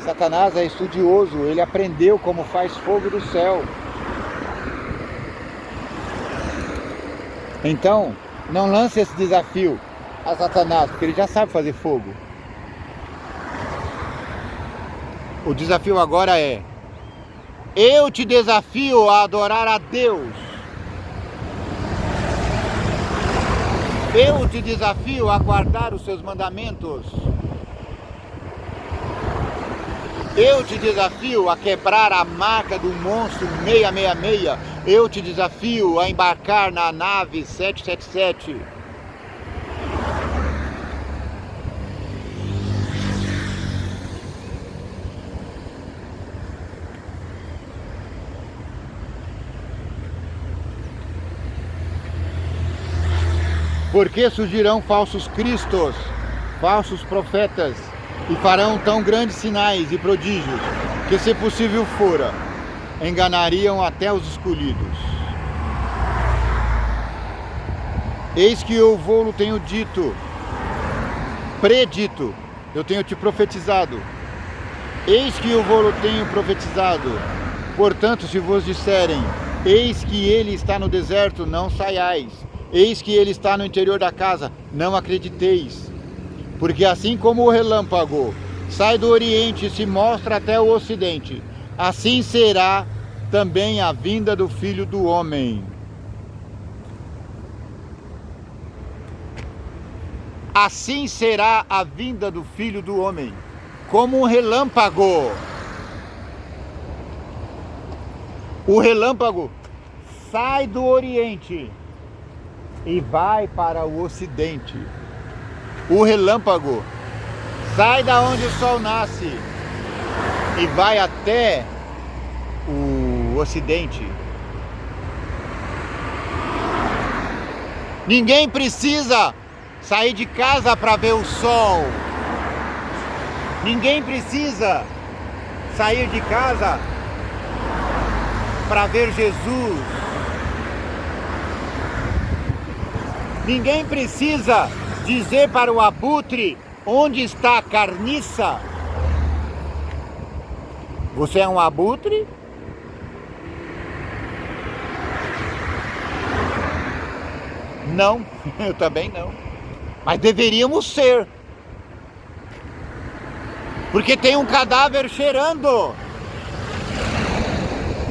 Satanás é estudioso, ele aprendeu como faz fogo do céu. Então, não lance esse desafio a Satanás, porque ele já sabe fazer fogo. O desafio agora é: eu te desafio a adorar a Deus. Eu te desafio a guardar os seus mandamentos. Eu te desafio a quebrar a marca do monstro 666. Eu te desafio a embarcar na nave 777. Porque surgirão falsos cristos, falsos profetas, e farão tão grandes sinais e prodígios, que se possível fora, enganariam até os escolhidos. Eis que eu vou-lo tenho dito, predito, eu tenho te profetizado. Eis que eu vou-lo tenho profetizado. Portanto, se vos disserem, eis que ele está no deserto, não saiais. Eis que ele está no interior da casa, não acrediteis. Porque assim como o relâmpago sai do oriente e se mostra até o ocidente, assim será também a vinda do Filho do Homem. Assim será a vinda do Filho do Homem, como um relâmpago. O relâmpago sai do oriente e vai para o ocidente. O relâmpago sai da onde o sol nasce e vai até o ocidente. Ninguém precisa sair de casa para ver o sol. Ninguém precisa sair de casa para ver Jesus. Ninguém precisa dizer para o abutre onde está a carniça. Você é um abutre? Não, eu também não. Mas deveríamos ser. Porque tem um cadáver cheirando.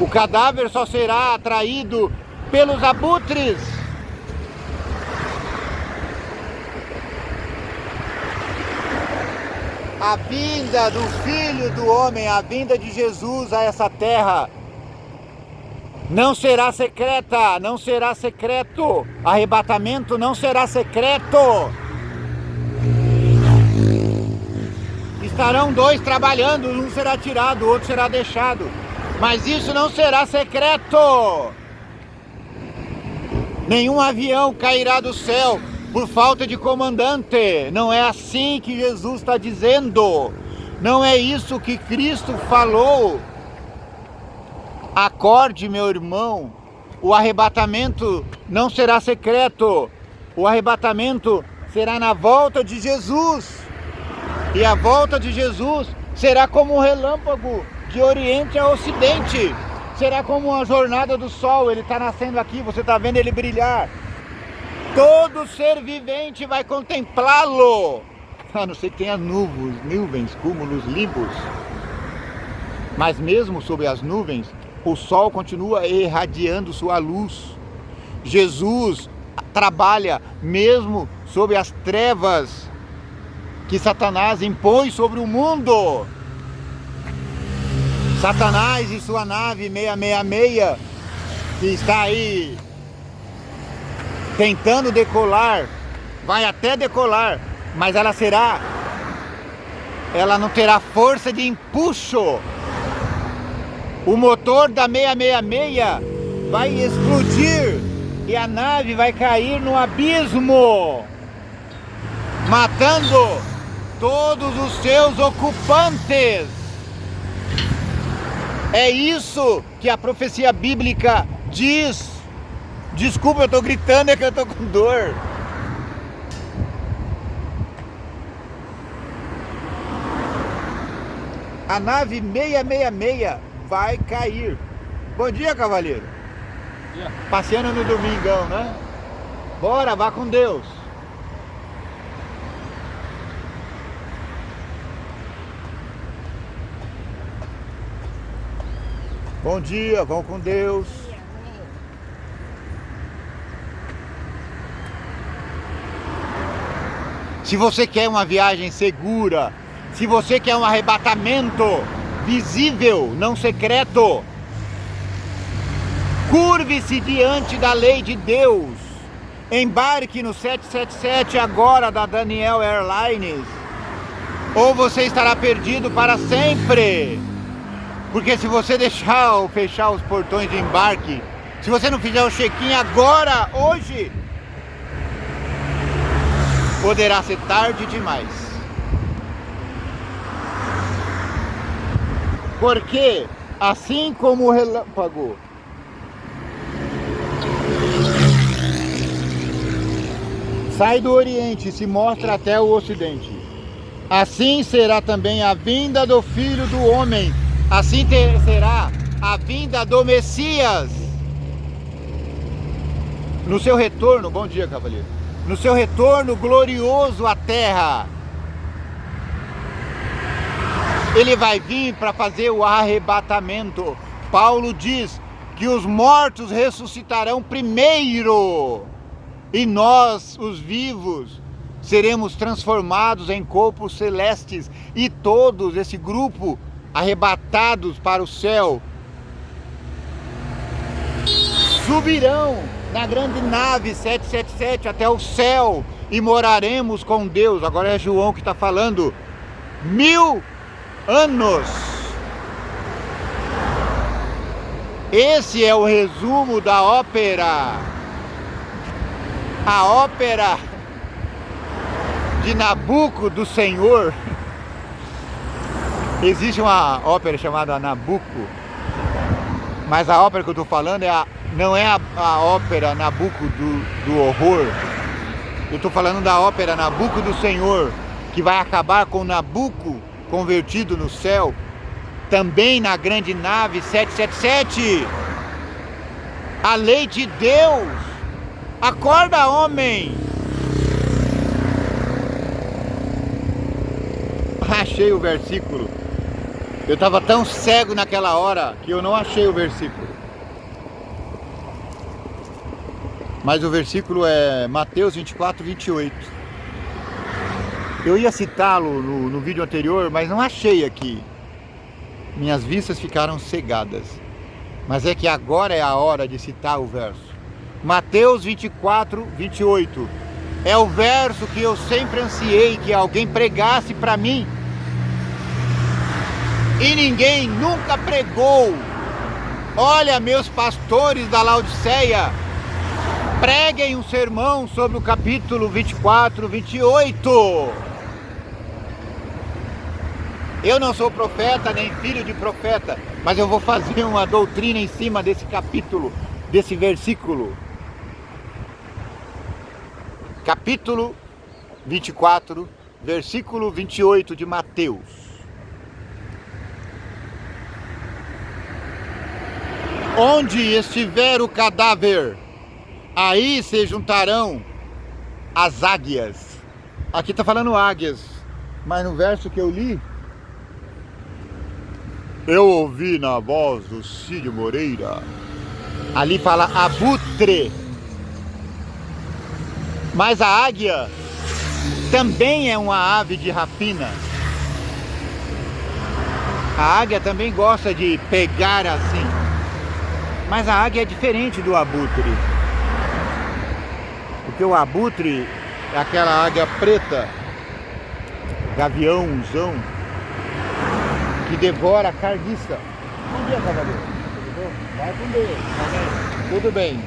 O cadáver só será atraído pelos abutres. A vinda do Filho do Homem, a vinda de Jesus a essa terra, não será secreta, não será secreto. Arrebatamento não será secreto. Estarão dois trabalhando, um será tirado, o outro será deixado. Mas isso não será secreto. Nenhum avião cairá do céu por falta de comandante. Não é assim que Jesus está dizendo. Não é isso que Cristo falou. Acorde, meu irmão. O arrebatamento não será secreto. O arrebatamento será na volta de Jesus. E a volta de Jesus será como um relâmpago de oriente a ocidente. Será como uma jornada do sol. Ele está nascendo aqui, você está vendo ele brilhar. Todo ser vivente vai contemplá-lo. A não ser que tenha nuvens, cúmulos, limbos. Mas mesmo sob as nuvens, o sol continua irradiando sua luz. Jesus trabalha mesmo sob as trevas. que Satanás impõe sobre o mundo. Satanás e sua nave 666, que está aí tentando decolar, vai até decolar, mas ela não terá força de empuxo. O motor da 666 vai explodir e a nave vai cair no abismo, matando todos os seus ocupantes. É isso que a profecia bíblica diz. Desculpa, eu tô gritando, é que eu tô com dor. A nave 666 vai cair. Bom dia, cavaleiro. Bom dia. Passeando no domingão, né? Bora, vá com Deus. Bom dia, vão com Deus. Se você quer uma viagem segura, se você quer um arrebatamento visível, não secreto, curve-se diante da lei de Deus. Embarque no 777 agora da Daniel Airlines, ou você estará perdido para sempre. Porque se você fechar os portões de embarque, se você não fizer o check-in agora, hoje, poderá ser tarde demais. Porque, assim como o relâmpago sai do Oriente e se mostra até o Ocidente, assim será também a vinda do Filho do Homem. Assim será a vinda do Messias. No seu retorno, bom dia, cavaleiro. No seu retorno glorioso à terra, ele vai vir para fazer o arrebatamento. Paulo diz que os mortos ressuscitarão primeiro, e nós, os vivos, seremos transformados em corpos celestes, e todos, esse grupo, arrebatados para o céu, subirão na grande nave 777 até o céu e moraremos com Deus. Agora é João que está falando. 1000 anos. Esse é o resumo da ópera. A ópera de Nabucco do Senhor. Existe uma ópera chamada Nabucco, mas a ópera que eu estou falando não é a ópera Nabucco do horror. Eu estou falando da ópera Nabucco do Senhor, que vai acabar com Nabucco convertido no céu, também na grande nave 777. A lei de Deus. Acorda, homem! Achei o versículo. Eu estava tão cego naquela hora que eu não achei o versículo. Mas o versículo é Mateus 24, 28. Eu ia citá-lo no vídeo anterior, mas não achei aqui. Minhas vistas ficaram cegadas. Mas é que agora é a hora de citar o verso. Mateus 24, 28. É o verso que eu sempre ansiei que alguém pregasse para mim. E ninguém nunca pregou. Olha, meus pastores da Laodiceia, preguem um sermão sobre o capítulo 24, 28. Eu não sou profeta, nem filho de profeta, mas eu vou fazer uma doutrina em cima desse capítulo, desse versículo. Capítulo 24, versículo 28 de Mateus. Onde estiver o cadáver, aí se juntarão as águias. Aqui está falando águias, mas no verso que eu li, eu ouvi na voz do Cid Moreira. Ali fala abutre. Mas a águia também é uma ave de rapina. A águia também gosta de pegar assim. Mas a águia é diferente do abutre. Porque o abutre é aquela águia preta, gaviãozão, que devora a carniça. Bom dia, cavaleiro. Tudo bom? Vai com Deus. Tudo bem.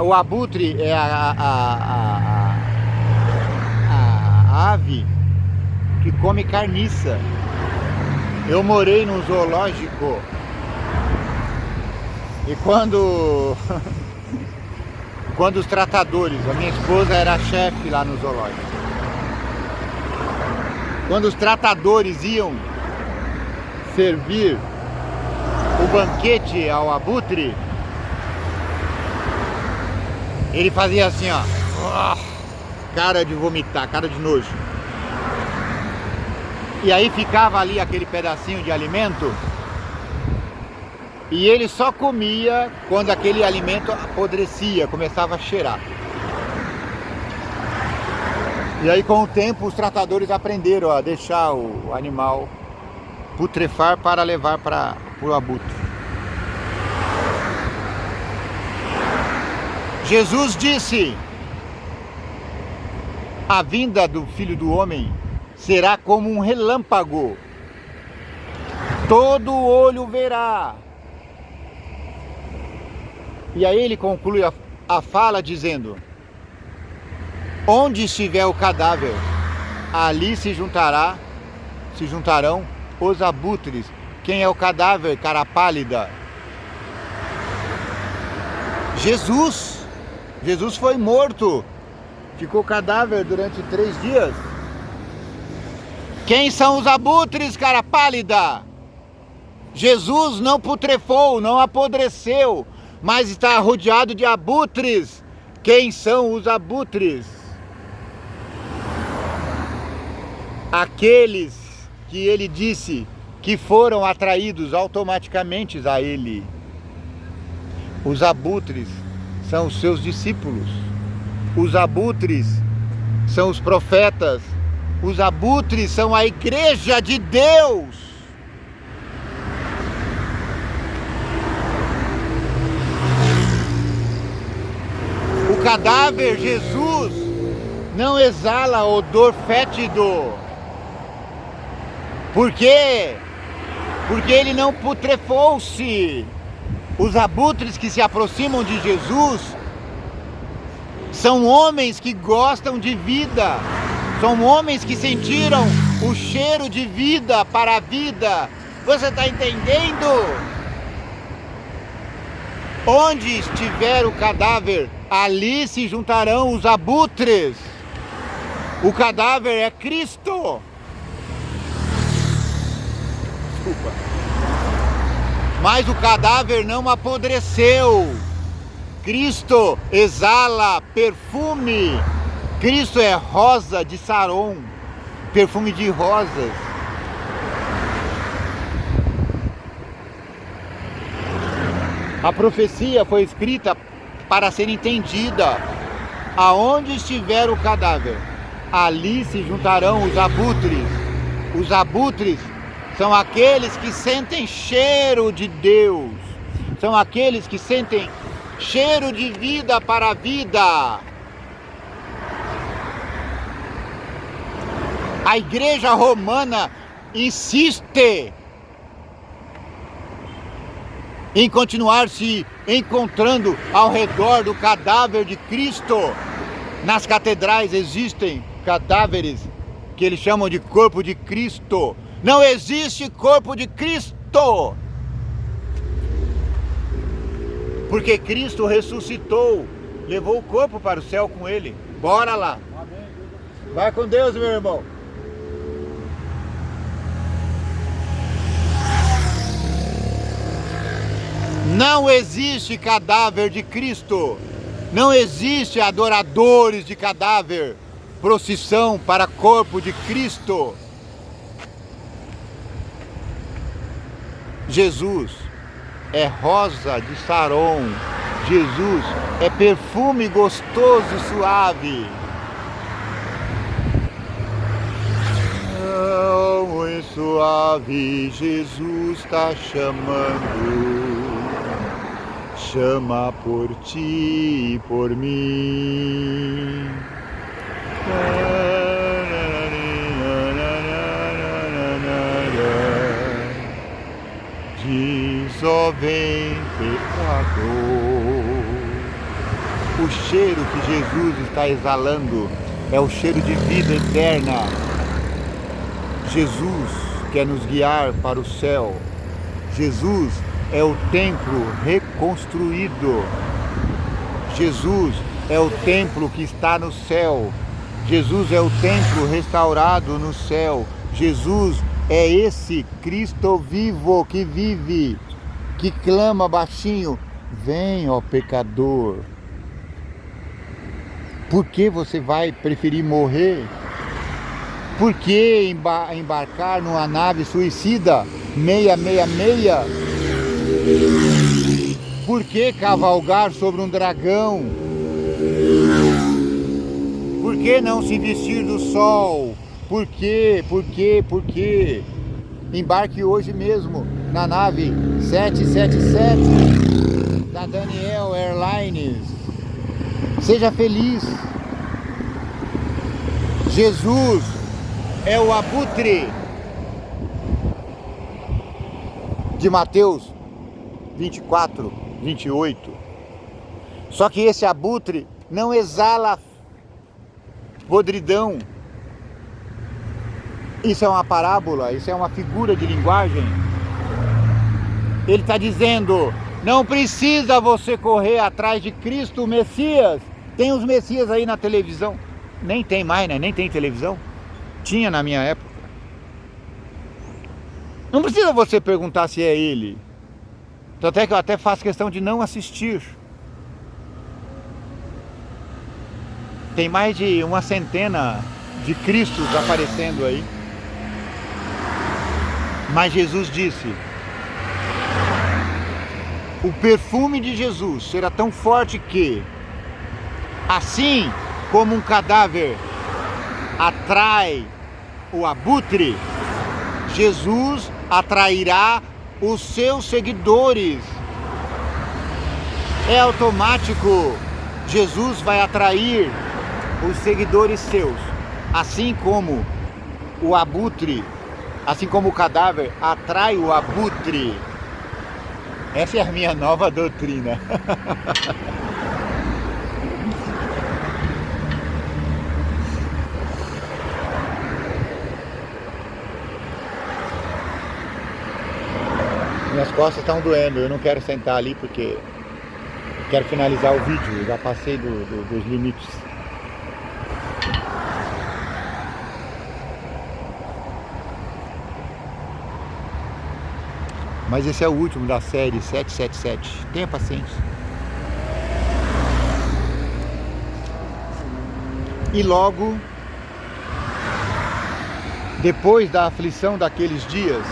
O abutre é a ave que come carniça. Eu morei num zoológico e quando os tratadores, a minha esposa era chefe lá no zoológico, quando os tratadores iam servir o banquete ao abutre, ele fazia assim, ó, cara de vomitar, cara de nojo. E aí ficava ali aquele pedacinho de alimento e ele só comia quando aquele alimento apodrecia, começava a cheirar. E aí com o tempo os tratadores aprenderam a deixar o animal putrefar para levar para o abutre. Jesus disse: a vinda do Filho do Homem será como um relâmpago, todo olho verá. E aí ele conclui a fala dizendo: onde estiver o cadáver, ali se juntarão os abutres. Quem é o cadáver, cara pálida? Jesus foi morto, ficou cadáver durante 3 dias. Quem são os abutres, cara pálida? Jesus não putrefou, não apodreceu, mas está rodeado de abutres. Quem são os abutres? Aqueles que ele disse que foram atraídos automaticamente a ele. Os abutres são os seus discípulos. Os abutres são os profetas. Os abutres são a igreja de Deus. O cadáver, Jesus, não exala odor fétido. Por quê? Porque ele não putrefou-se. Os abutres que se aproximam de Jesus são homens que gostam de vida. São homens que sentiram o cheiro de vida para a vida. Você está entendendo? Onde estiver o cadáver, ali se juntarão os abutres. O cadáver é Cristo. Desculpa. Mas o cadáver não apodreceu. Cristo exala perfume. Cristo é rosa de Saron, perfume de rosas. A profecia foi escrita para ser entendida. Aonde estiver o cadáver, ali se juntarão os abutres. Os abutres são aqueles que sentem cheiro de Deus. São aqueles que sentem cheiro de vida para a vida. A igreja romana insiste em continuar se encontrando ao redor do cadáver de Cristo. Nas catedrais existem cadáveres que eles chamam de corpo de Cristo. Não existe corpo de Cristo, porque Cristo ressuscitou, levou o corpo para o céu com ele. Bora lá. Vai com Deus, meu irmão. Não existe cadáver de Cristo. Não existe adoradores de cadáver. Procissão para corpo de Cristo. Jesus é rosa de Saron. Jesus é perfume gostoso e suave. suave, Jesus está chamando. Chama por ti e por mim. Diz, ó vem pecador. O cheiro que Jesus está exalando é o cheiro de vida eterna. Jesus quer nos guiar para o céu. Jesus é o templo reconstruído. Jesus é o templo que está no céu. Jesus é o templo restaurado no céu. Jesus é esse Cristo vivo que vive, que clama baixinho: vem, ó pecador. Por que você vai preferir morrer? Por que embarcar numa nave suicida 666? Por que cavalgar sobre um dragão? Por que não se vestir do sol? Por quê? Por quê? Por quê? Embarque hoje mesmo na nave 777 da Daniel Airlines. Seja feliz. Jesus é o abutre de Mateus 24, 28. Só que esse abutre não exala podridão. Isso é uma parábola, isso é uma figura de linguagem. Ele está dizendo: não precisa você correr atrás de Cristo, o Messias. Tem os Messias aí na televisão. Nem tem mais, né? Nem tem televisão. Tinha na minha época. Não precisa você perguntar se é ele. Tanto é que eu até faço questão de não assistir. Tem mais de uma centena de Cristos aparecendo aí. Mas Jesus disse: o perfume de Jesus será tão forte que, assim como um cadáver atrai o abutre, Jesus atrairá os seus seguidores. É automático. Jesus vai atrair os seguidores seus, assim como o abutre, assim como o cadáver atrai o abutre. Essa é a minha nova doutrina. Minhas costas estão doendo, eu não quero sentar ali porque quero finalizar o vídeo, eu já passei dos limites. Mas esse é o último da série 777. Tenha paciência. E logo, depois da aflição daqueles dias,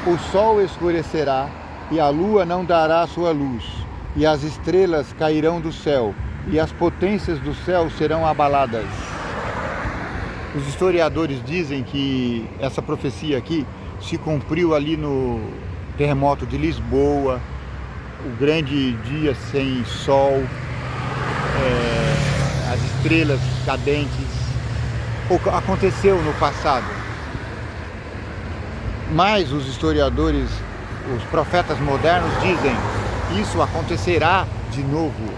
o sol escurecerá e a lua não dará sua luz, e as estrelas cairão do céu, e as potências do céu serão abaladas. Os historiadores dizem que essa profecia aqui se cumpriu ali no terremoto de Lisboa, o grande dia sem sol, as estrelas cadentes. Aconteceu no passado. Mas os historiadores, os profetas modernos dizem: isso acontecerá de novo.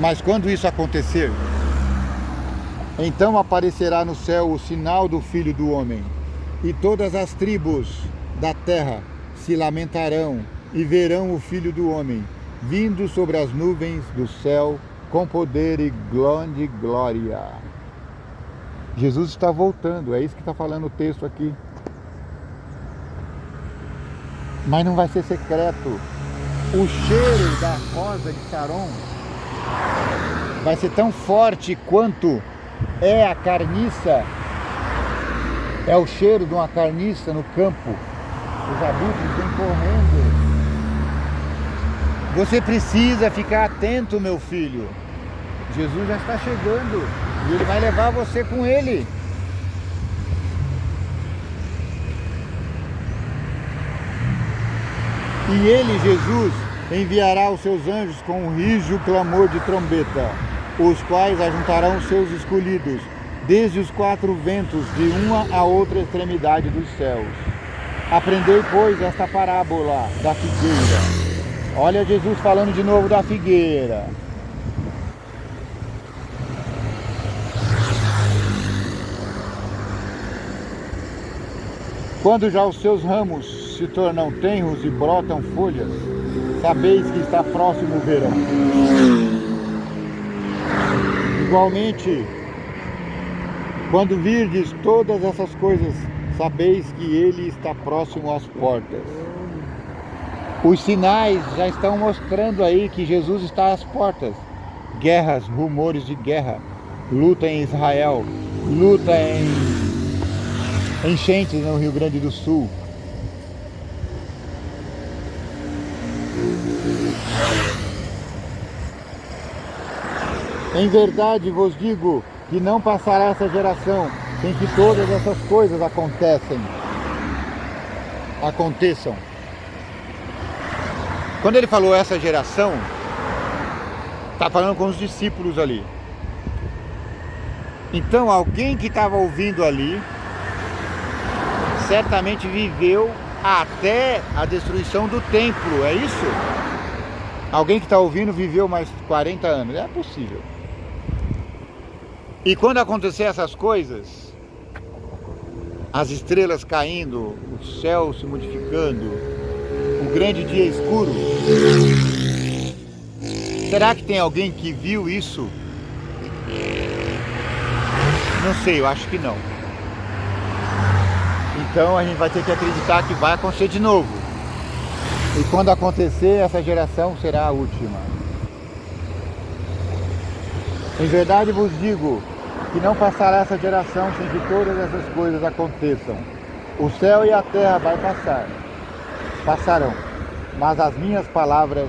Mas quando isso acontecer, então aparecerá no céu o sinal do Filho do Homem, e todas as tribos da terra se lamentarão e verão o Filho do Homem vindo sobre as nuvens do céu com poder e grande glória. Jesus está voltando, é isso que está falando o texto aqui. Mas não vai ser secreto. O cheiro da rosa de Sharon vai ser tão forte quanto é a carniça. É o cheiro de uma carniça no campo. Os abutres vêm correndo. Você precisa ficar atento, meu filho. Jesus já está chegando. E ele vai levar você com ele. E ele, Jesus, enviará os seus anjos com um rijo clamor de trombeta, os quais ajuntarão os seus escolhidos, desde os quatro ventos, de uma a outra extremidade dos céus. Aprendei, pois, esta parábola da figueira. Olha Jesus falando de novo da figueira. Quando já os seus ramos se tornam tenros e brotam folhas, sabeis que está próximo o verão. Igualmente, quando virdes todas essas coisas, sabeis que ele está próximo às portas. Os sinais já estão mostrando aí que Jesus está às portas. Guerras, rumores de guerra, luta em Israel, luta em enchentes no Rio Grande do Sul. Em verdade vos digo que não passará essa geração sem que todas essas coisas aconteçam. Quando ele falou essa geração, está falando com os discípulos ali. Então alguém que estava ouvindo ali certamente viveu até a destruição do templo, é isso? Alguém que está ouvindo viveu mais 40 anos, é possível. E quando acontecer essas coisas, as estrelas caindo, o céu se modificando, o grande dia escuro, será que tem alguém que viu isso? Não sei, eu acho que não. Então a gente vai ter que acreditar que vai acontecer de novo. E quando acontecer, essa geração será a última. Em verdade vos digo que não passará essa geração sem que todas essas coisas aconteçam. O céu e a terra passarão, mas as minhas palavras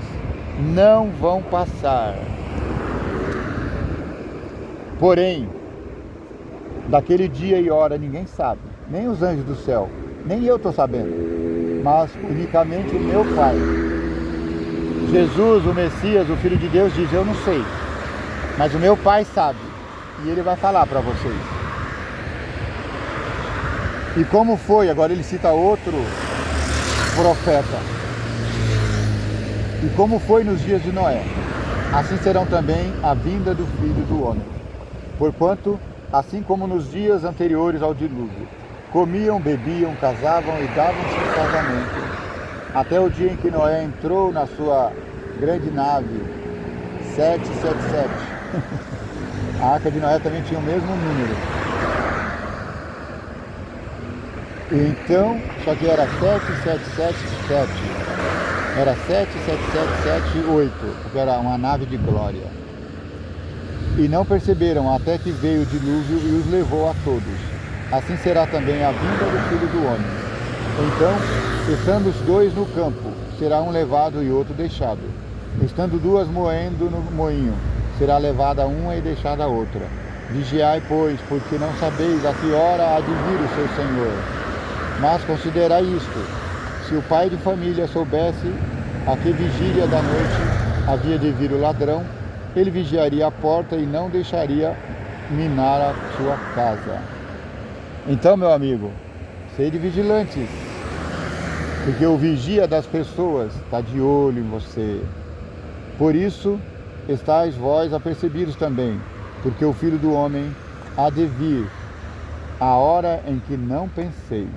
não vão passar. Porém, daquele dia e hora ninguém sabe, nem os anjos do céu, nem eu estou sabendo, mas unicamente o meu Pai. Jesus, o Messias, o Filho de Deus, diz: eu não sei, mas o meu Pai sabe, e Ele vai falar para vocês. E como foi, agora ele cita outro profeta, e como foi nos dias de Noé, assim serão também a vinda do Filho do Homem. Porquanto, assim como nos dias anteriores ao dilúvio, comiam, bebiam, casavam e davam-se em casamento, até o dia em que Noé entrou na sua grande nave, 777. A arca de Noé também tinha o mesmo número. Então, só que era 7777. Era 77778, porque era uma nave de glória. E não perceberam até que veio o dilúvio e os levou a todos. Assim será também a vinda do Filho do Homem. Então, estando os dois no campo, será um levado e outro deixado. Estando duas moendo no moinho, será levada uma e deixada a outra. Vigiai, pois, porque não sabeis a que hora há de vir o seu Senhor. Mas considerai isto: se o pai de família soubesse a que vigília da noite havia de vir o ladrão, ele vigiaria a porta e não deixaria minar a sua casa. Então, meu amigo, sede vigilantes, porque o vigia das pessoas está de olho em você. Por isso, estáis vós apercebidos também, porque o Filho do Homem há de vir a hora em que não penseis.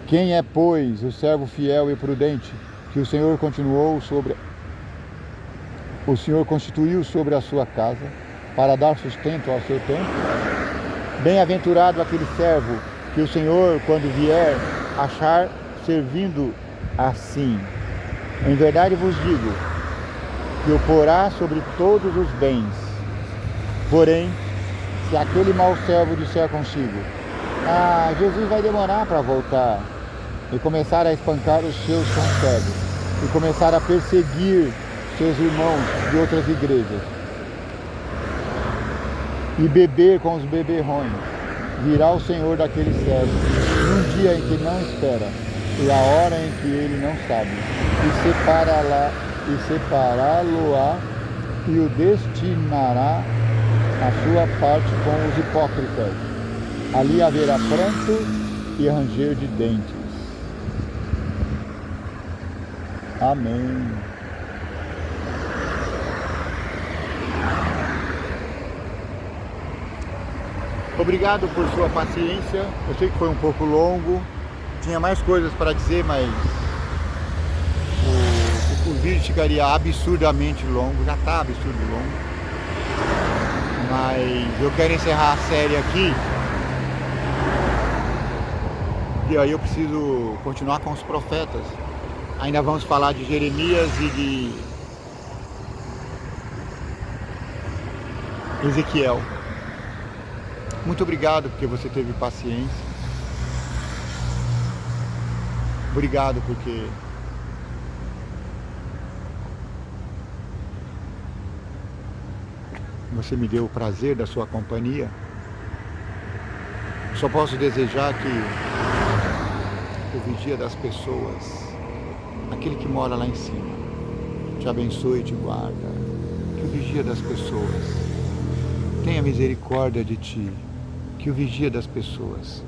Quem é, pois, o servo fiel e prudente que o Senhor constituiu sobre a sua casa para dar sustento ao seu templo? Bem-aventurado aquele servo que o Senhor, quando vier, achar servindo assim. Em verdade vos digo que o porá sobre todos os bens. Porém, se aquele mau servo disser consigo: Jesus vai demorar para voltar, e começar a espancar os seus conservos, e começar a perseguir seus irmãos de outras igrejas, e beber com os beberrões. Virá o Senhor daquele servo, num dia em que não espera, e a hora em que ele não sabe, e separá-lo-á, e o destinará a sua parte com os hipócritas. Ali haverá pranto e ranger de dentes. Amém. Obrigado por sua paciência. Eu sei que foi um pouco longo. Tinha mais coisas para dizer, mas o vídeo ficaria absurdamente longo. Já está absurdo longo. Mas eu quero encerrar a série aqui. E aí eu preciso continuar com os profetas. Ainda vamos falar de Jeremias e de Ezequiel. Muito obrigado porque você teve paciência. Obrigado porque você me deu o prazer da sua companhia. Só posso desejar que o vigia das pessoas, aquele que mora lá em cima, te abençoe e te guarda. Que o vigia das pessoas tenha misericórdia de ti. Que o vigia das pessoas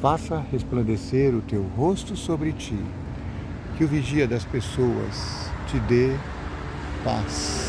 faça resplandecer o teu rosto sobre ti. Que o vigia das pessoas te dê paz.